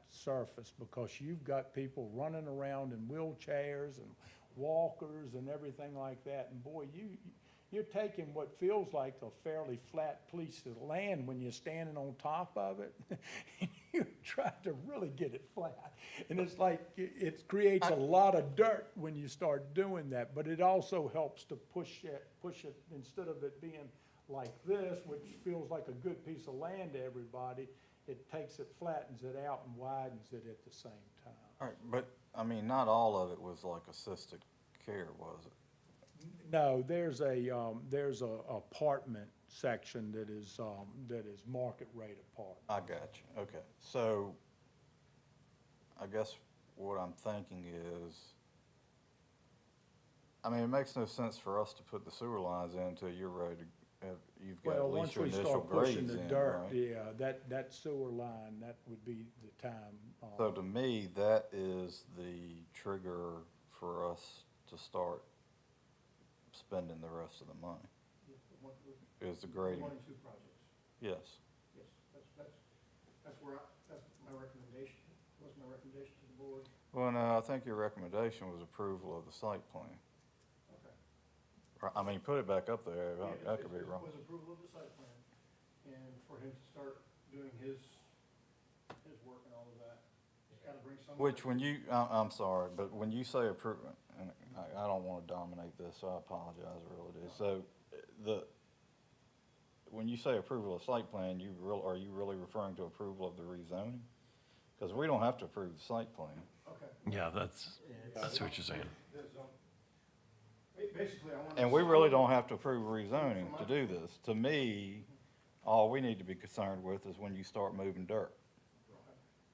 surface because you've got people running around in wheelchairs and walkers and everything like that. And boy, you're taking what feels like a fairly flat piece of land when you're standing on top of it. And you try to really get it flat. And it's like, it creates a lot of dirt when you start doing that, but it also helps to push it, instead of it being like this, which feels like a good piece of land to everybody, it takes it, flattens it out and widens it at the same time. All right, but, I mean, not all of it was like assisted care, was it? No, there's a apartment section that is market rate apartment. I got you, okay. So, I guess what I'm thinking is, I mean, it makes no sense for us to put the sewer lines in until you're ready to have, you've got Well, at once least your we initial start pushing grades the in, dirt, right? yeah, that sewer line, that would be the time. So to me, that is the trigger for us to start spending the rest of the money, is the grading. One and two projects. Yes. Yes, that's where that's my recommendation, was my recommendation to the board. Well, no, I think your recommendation was approval of the site plan. Okay. Right, I mean, put it back up there, I could be wrong. Was approval of the site plan, and for him to start doing his work and all of that, he's gotta bring some. Which, when you, I'm sorry, but when you say approval, and I don't wanna dominate this, so I apologize, I really do. So, when you say approval of site plan, are you really referring to approval of the rezoning? Because we don't have to approve the site plan. Okay. Yeah, that's what you're saying. Basically, I want. And we really don't have to approve rezoning to do this. To me, all we need to be concerned with is when you start moving dirt.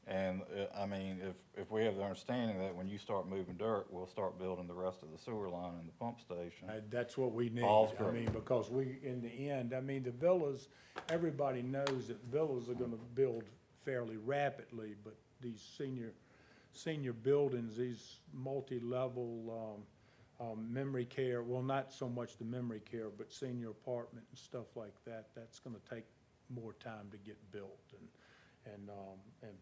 And, I mean, if we have the understanding that when you start moving dirt, we'll start building the rest of the sewer line and the pump station. That's what we need. All's I great. mean, because we, in the end, I mean, the villas, everybody knows that villas are gonna build fairly rapidly, but these senior buildings, these multi-level, memory care, well, not so much the memory care, but senior apartment and stuff like that, that's gonna take more time to get built, and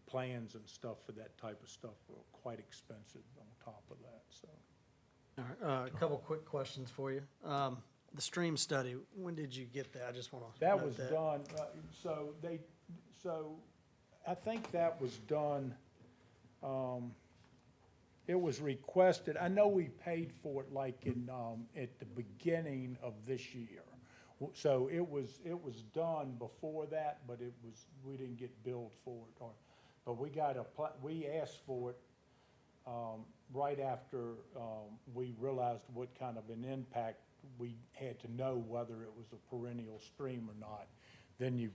plans and stuff for that type of stuff are quite expensive on top of that, so. All right, a couple quick questions for you. The stream study, when did you get that? I just want to That note was done, so I think that was done, it was requested, I know we paid for it like in, at the beginning of this year. So it was done before that, but we didn't get billed for it, but we asked for it, right after, we realized what kind of an impact we had to know whether it was a perennial stream or not. Then you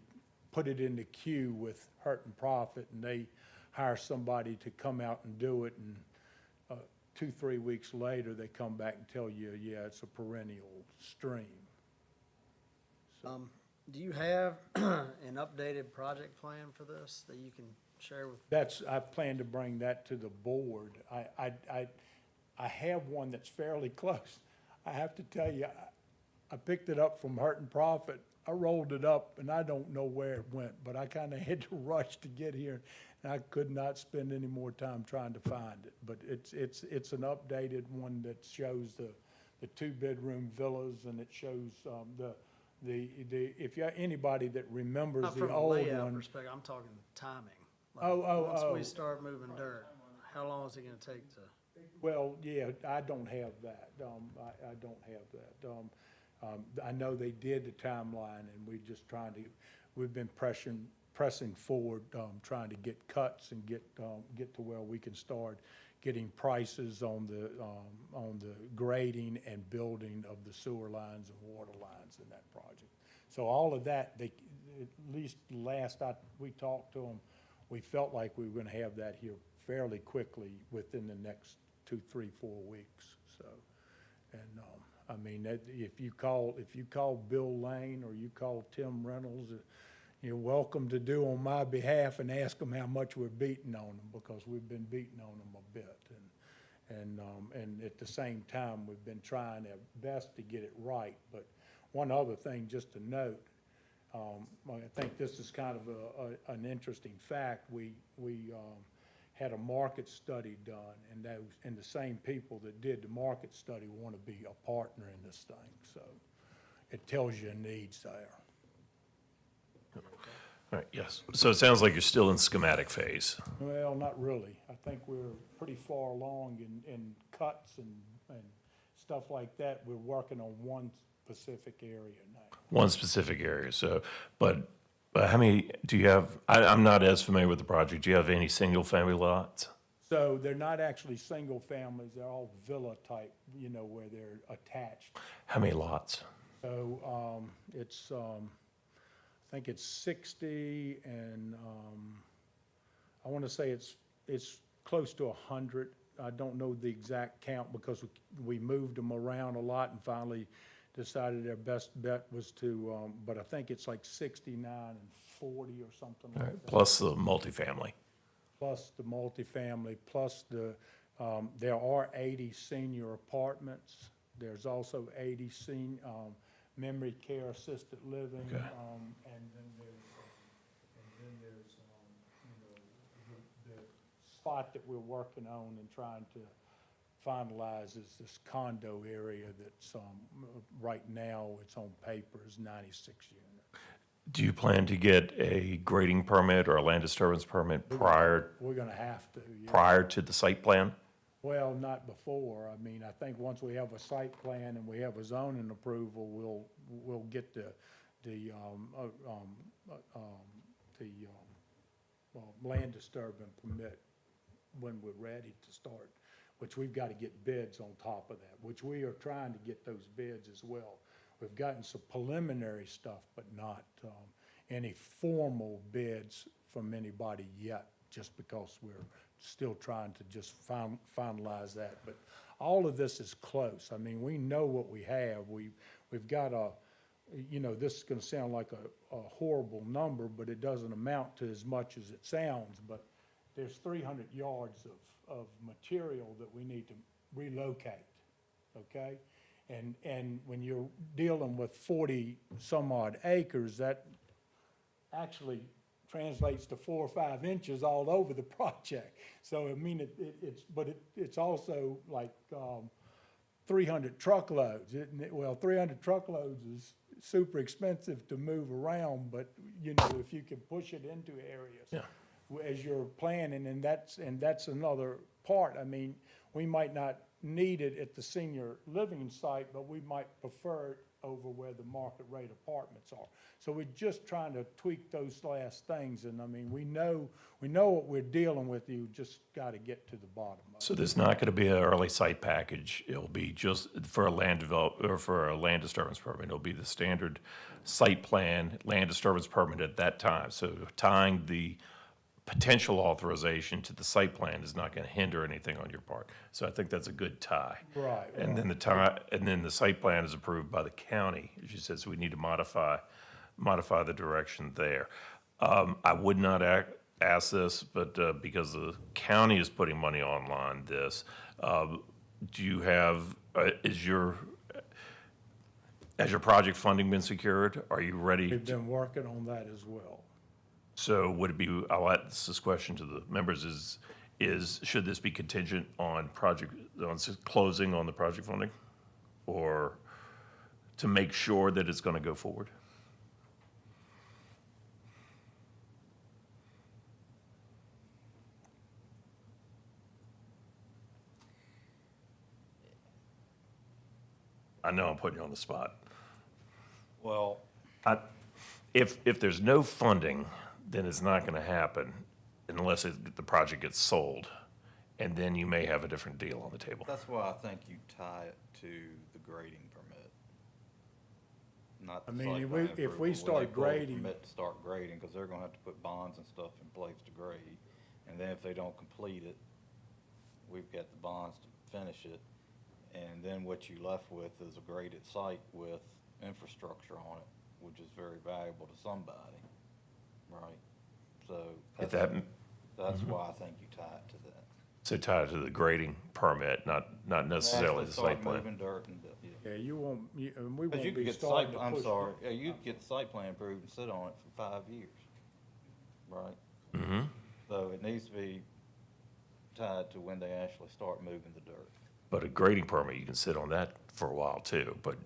put it in the queue with Hurt and Profit, and they hire somebody to come out and do it, and 2-3 weeks later, they come back and tell you, yeah, it's a perennial stream. Do you have an updated project plan for this that you can share with? I plan to bring that to the board. I have one that's fairly close. I have to tell you, I picked it up from Hurt and Profit. I rolled it up, and I don't know where it went, but I kind of had to rush to get here, and I could not spend any more time trying to find it. But it's an updated one that shows the 2-bedroom villas, and it shows if you anybody that remembers Not the from a old layout one. perspective, I'm talking timing. Like, Oh. Once we start moving dirt, how long is it gonna take to? Well, yeah, I don't have that. I don't have that. I know they did the timeline, and we've been pressing forward, trying to get cuts and get to where we can start getting prices on the grading and building of the sewer lines and water lines in that project. So all of that, at least we talked to them, we felt like we were gonna have that here fairly quickly within the next 2, 3, 4 weeks, so. And, I mean, if you call Bill Lane or you call Tim Reynolds, you're welcome to do on my behalf and ask them how much we're beating on them, because we've been beating on them a bit. And at the same time, we've been trying our best to get it right. But one other thing just to note, I think this is kind of an interesting fact. We had a market study done, and the same people that did the market study want to be a partner in this thing. So it tells you needs there. All right, yes. So it sounds like you're still in schematic phase. Well, not really. I think we're pretty far along in cuts and stuff like that. We're working on one specific area now. One specific area, so, but how many, do you have, I'm not as familiar with the project. Do you have any single-family lots? So they're not actually single families, they're all villa type, you know, where they're attached. How many lots? So, it's, I think it's 60 and, I want to say it's close to 100. I don't know the exact count because we moved them around a lot and finally decided their best bet was to, but I think it's like 69 and 40 or something All like right, that. plus the multifamily. Plus the multifamily, plus the, there are 80 senior apartments. There's also 80 memory care assisted living. Okay. And then there's, you know, the spot that we're working on and trying to finalize is this condo area that's, right now, it's on paper is 96 units. Do you plan to get a grading permit or a land disturbance permit prior We're gonna have to, yeah. prior to the site plan? Well, not before. I mean, I think once we have a site plan and we have a zoning approval, we'll get the land disturbance permit when we're ready to start, which we've got to get bids on top of that, which we are trying to get those bids as well. We've gotten some preliminary stuff, but not any formal bids from anybody yet, just because we're still trying to just finalize that. But all of this is close. I mean, we know what we have. We've got a, you know, this is gonna sound like a horrible number, but it doesn't amount to as much as it sounds. But there's 300 yards of material that we need to relocate, okay? And when you're dealing with 40 some odd acres, that actually translates to 4 or 5 inches all over the project. So, I mean, it's also like 300 truckloads. Well, 300 truckloads is super expensive to move around, but, you know, if you can push it into areas. Yeah. As you're planning, and that's another part. I mean, we might not need it at the senior living site, but we might prefer it over where the market rate apartments are. So we're just trying to tweak those last things, and I mean, we know what we're dealing with. You just got to get to the bottom of it. So there's not gonna be an early site package. It'll be just for a land or for a land disturbance permit. It'll be the standard site plan, land disturbance permit at that time. So tying the potential authorization to the site plan is not gonna hinder anything on your part. So I think that's a good tie. Right, And then the site plan is approved by the county. As you said, so we need to modify the direction there. I would not ask this, but, because the county is putting money online this, do you have, has your project funding been secured? Are you ready? We've been working on that as well. So would it be, I'll ask this question to the members, should this be contingent on closing on the project funding? Or to make sure that it's gonna go forward? I know I'm putting you on the spot. Well, If there's no funding, then it's not gonna happen unless the project gets sold. And then you may have a different deal on the table. that's why I think you tie it to the grading permit. Not I the mean, site if plan we approval, when start they pull the grading- Permit to start grading, because they're gonna have to put bonds and stuff in place to grade. And then if they don't complete it, we've got the bonds to finish it. And then what you left with is a graded site with infrastructure on it, which is very valuable to somebody, right? So If that's why I think you tie it to that. So tie it to the grading permit, not necessarily the Actually site start plan. moving dirt and, yeah. Yeah, you won't, and we Because you won't could be get starting to I'm push. sorry, yeah, you could get the site plan approved and sit on it for 5 years, right? Mm-hmm. So it needs to be tied to when they actually start moving the dirt. But a grading permit, you can sit on that for a while too, but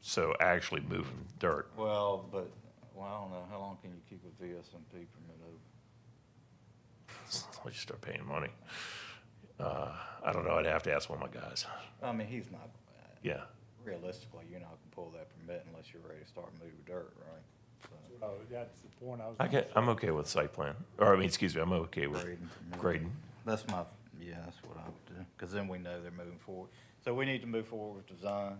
so actually moving dirt, Well, I don't know, how long can you keep a VSMP permit open? unless you start paying money. I don't know, I'd have to ask one of my guys. I mean, he's not, Yeah, realistically, you're not gonna pull that permit unless you're ready to start moving dirt, right? So, Oh, that's the point I was. I'm okay with site plan, or I mean, excuse me, I'm okay with Grading permit. grading. That's what I would do, because then we know they're moving forward. So we need to move forward with design,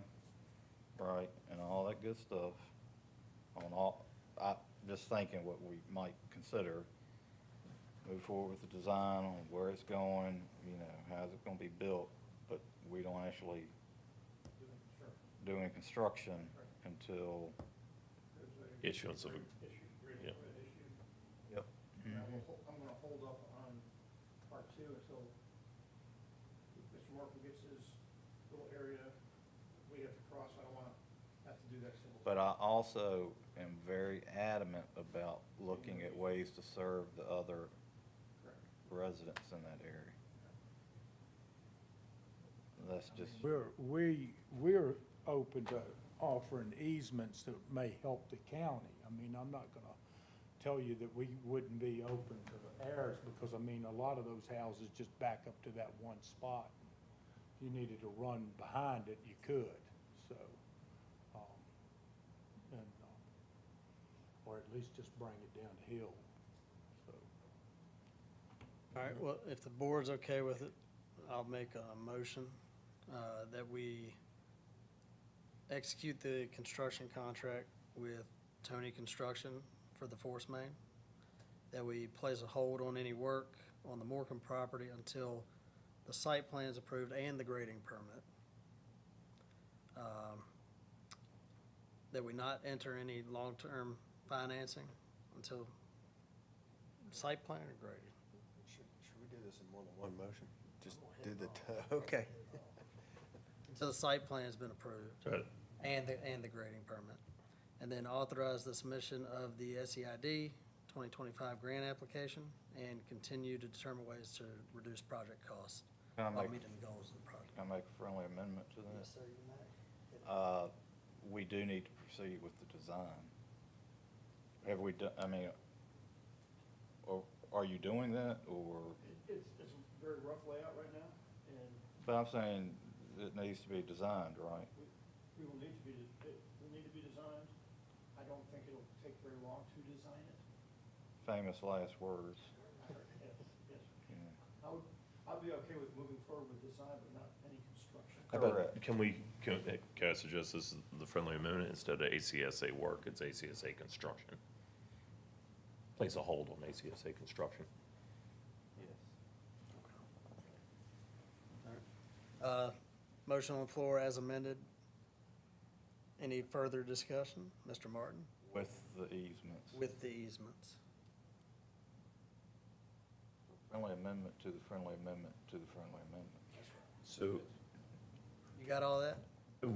right, and all that good stuff on all, just thinking what we might consider. Move forward with the design on where it's going, you know, how's it gonna be built, but we don't actually doing construction until, Issuance of, yeah. yep. I'm gonna hold up on part two until Mr. Markham gets his little area we have to cross. I don't wanna have to do that single. But I also am very adamant about looking at ways to serve the other residents in that area. That's just, We're open to offering easements that may help the county. I mean, I'm not gonna tell you that we wouldn't be open to heirs, because, I mean, a lot of those houses just back up to that one spot. If you needed to run behind it, you could, so, or at least just bring it down the hill, so. All right, well, if the board's okay with it, I'll make a motion that we execute the construction contract with Tony Construction for the force main, that we place a hold on any work on the Morecambe property until the site plan is approved and the grading permit. That we not enter any long-term financing until site plan or grading. Should we do this in more than one motion? Just do okay. Until the site plan has been approved. Right. And the grading permit. And then authorize the submission of the SEID 2025 grant application and continue to determine ways to reduce project costs Can I while make- meeting the goals of the project. can I make a friendly amendment to that? Yes, sir, you may. We do need to proceed with the design. Have we done, I mean, or are you doing that, or, It's a very rough layout right now, and but I'm saying it needs to be designed, right? we will need to be, it will need to be designed. I don't think it'll take very long to design it. Famous last words. Yes, yes. Yeah. I'd be okay with moving forward with design, but not any construction. How about, Correct. can I suggest this is the friendly amendment, instead of ACSA work, it's ACSA construction? Place a hold on ACSA construction. Motion on the floor as amended. Any further discussion? Mr. Martin? With the easements. With the easements. Friendly amendment to the friendly amendment to the friendly amendment. So You got all that?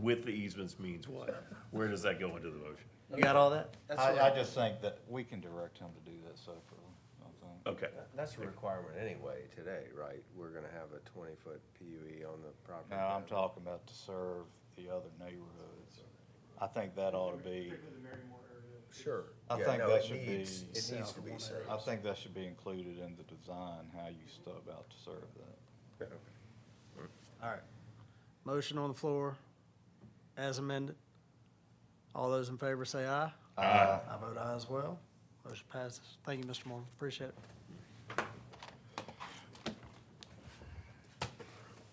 with the easements means what? Where does that go into the motion? You got all that? I just think that we can direct him to do that separately, I think. Okay. That's a requirement anyway today, right? We're gonna have a 20-foot PUE on the property. Now, I'm talking about to serve the other neighborhoods. I think that ought to be, Particularly the Marymore area. Sure. I Yeah, think no, that it should needs- be- It needs to be safe. I think that should be included in the design, how you stub out to serve that. All right. Motion on the floor as amended. All those in favor say aye. Aye. I vote aye as well. Motion passes. Thank you, Mr. Morgan. Appreciate it.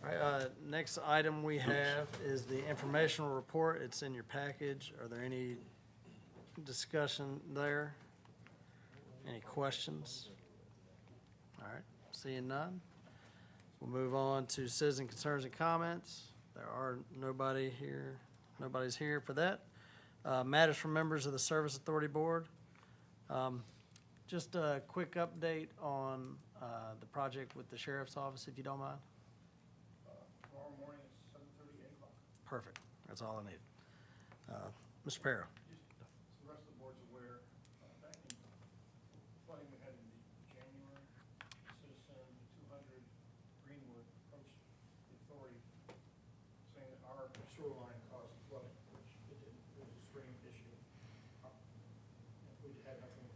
All right, next item we have is the informational report. It's in your package. Are there any discussion there? Any questions? All right, seeing none. We'll move on to citizen concerns and comments. There are nobody's here for that. Matters from members of the Service Authority Board. Just a quick update on the project with the sheriff's office, if you don't mind. Tomorrow morning at 7:30, 8 o'clock. Perfect. That's all I need. Mr. Para? Just so the rest of the board's aware, back in flooding we had in January, citizen 200 Greenwood approached the authority saying that our sewer line caused flooding, which it didn't, it was a stream issue. And we had nothing,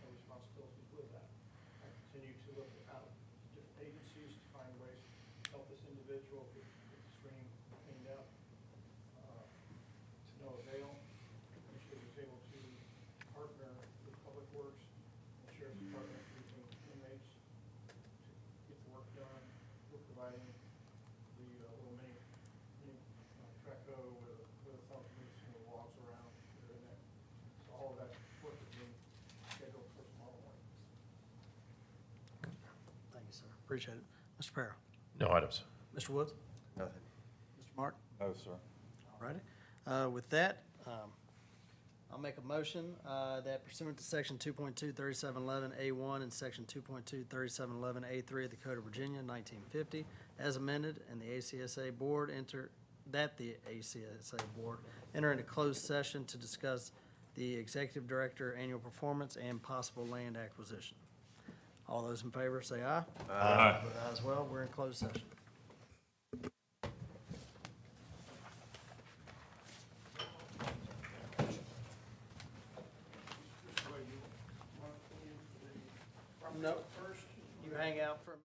no responsibilities with that. I continue to look out to different agencies to find ways to help this individual get the stream cleaned up. To no avail. She was able to partner with Public Works and Sheriff's Department using inmates to get the work done. We're providing the little mini track hoe with a thumb moves and walks around. They're in there. So all of that work is being scheduled for tomorrow morning. Thank you, sir. Appreciate it. Mr. Para? No items. Mr. Woods? Nothing. Mr. Mark? No, sir. All righty. With that, I'll make a motion that pursuant to Section 2.23711A1 and Section 2.23711A3 of the Code of Virginia, 1950, as amended, and the ACSA Board enter into closed session to discuss the Executive Director annual performance and possible land acquisition. All those in favor say aye. Aye. Vote aye as well. We're in closed session. This way you want to put in for the property Nope. first. You hang out for a minute.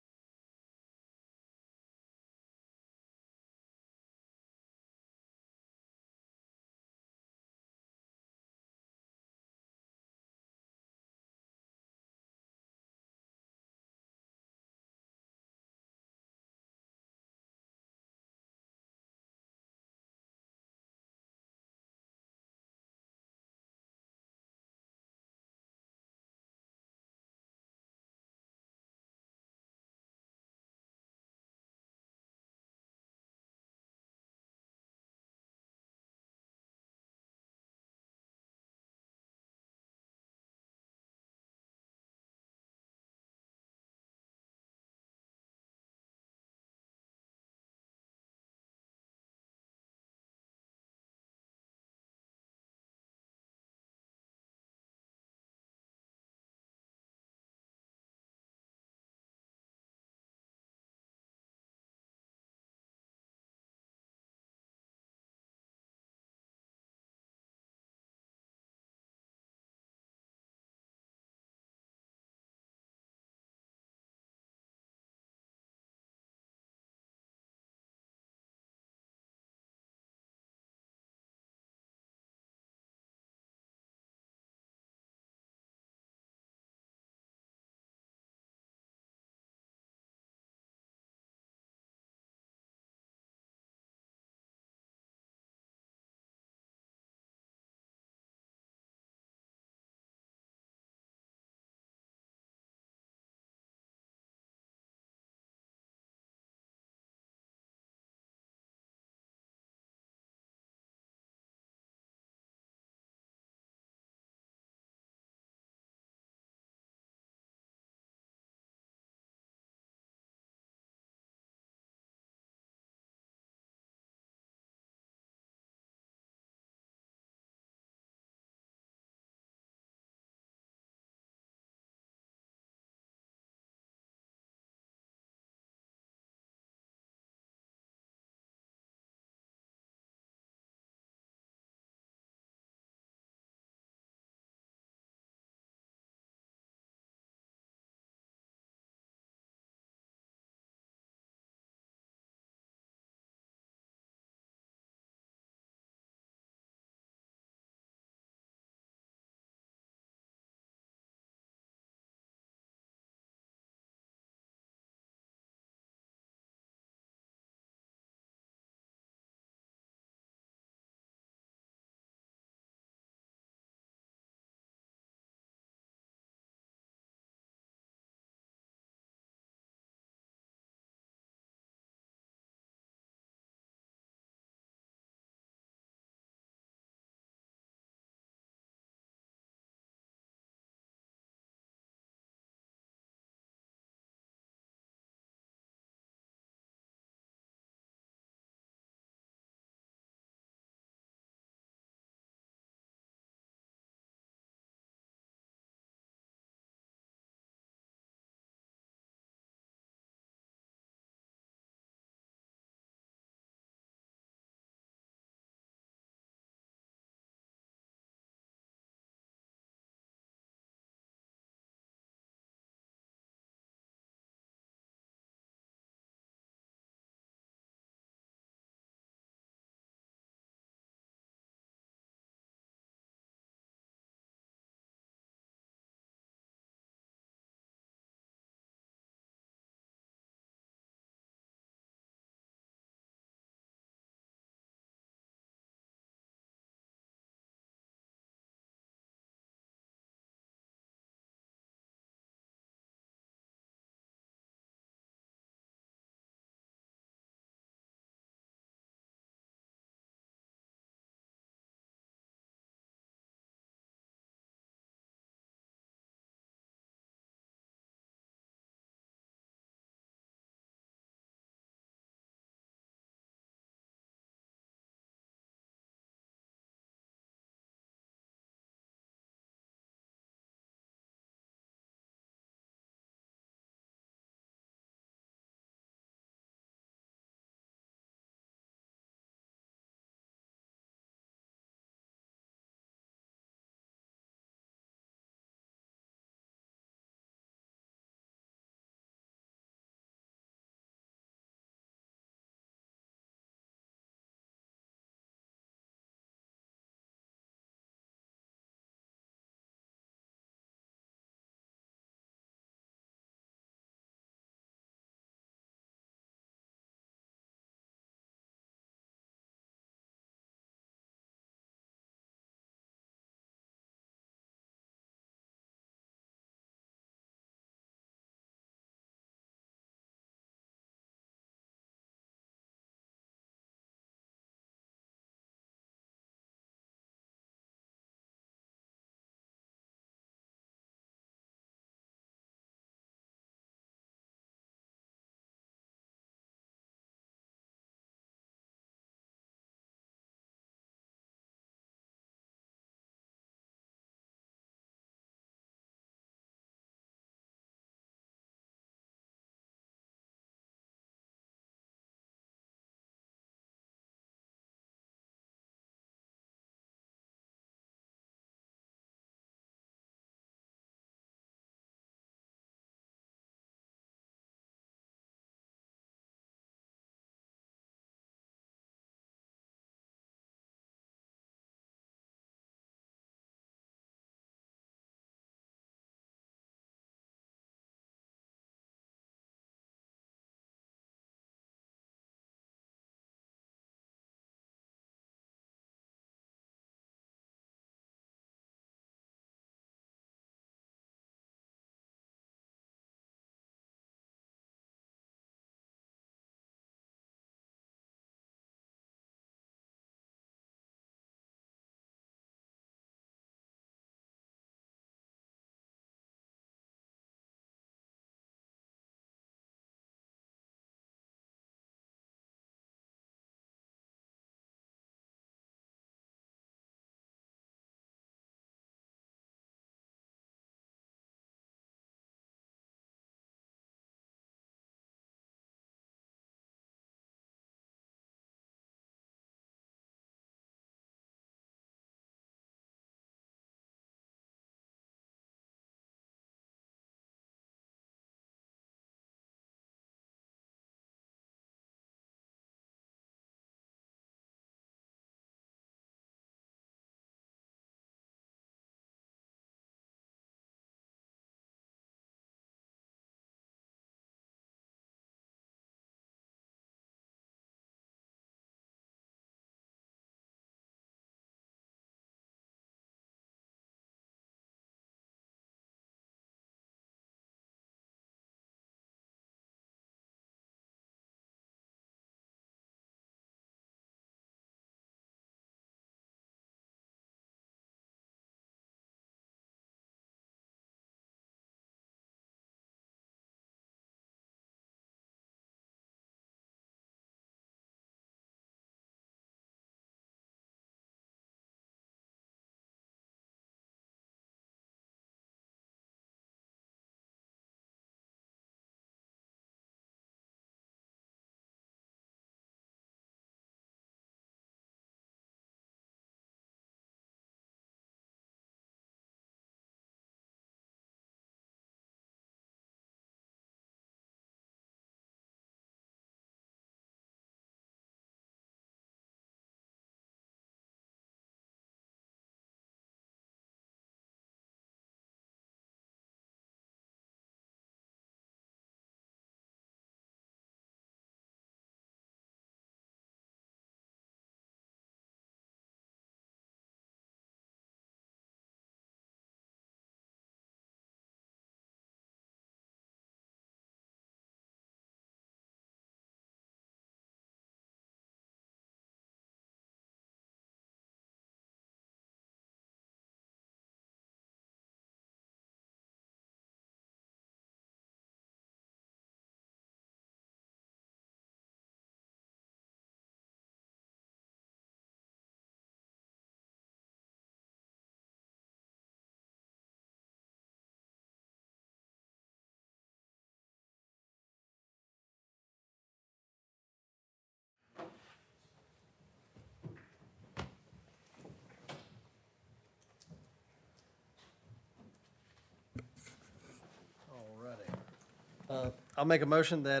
I'll make a motion that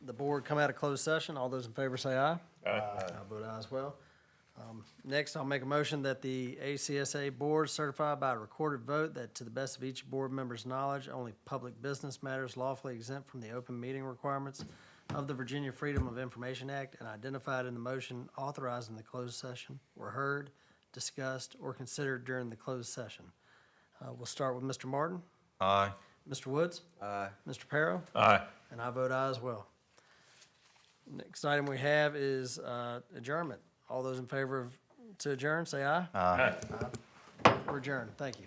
the board come out of closed session. All those in favor say aye. Aye. I vote aye as well. Next, I'll make a motion that the ACSA board certify by recorded vote that to the best of each board member's knowledge, only public business matters lawfully exempt from the open meeting requirements of the Virginia Freedom of Information Act and identified in the motion authorizing the closed session were heard, discussed, or considered during the closed session. We'll start with Mr. Martin, Aye. Mr. Woods, Aye. Mr. Perro, Aye. and I vote aye as well. Next item we have is adjournment. All those in favor of to adjourn, say aye. Aye. We're adjourned. Thank you.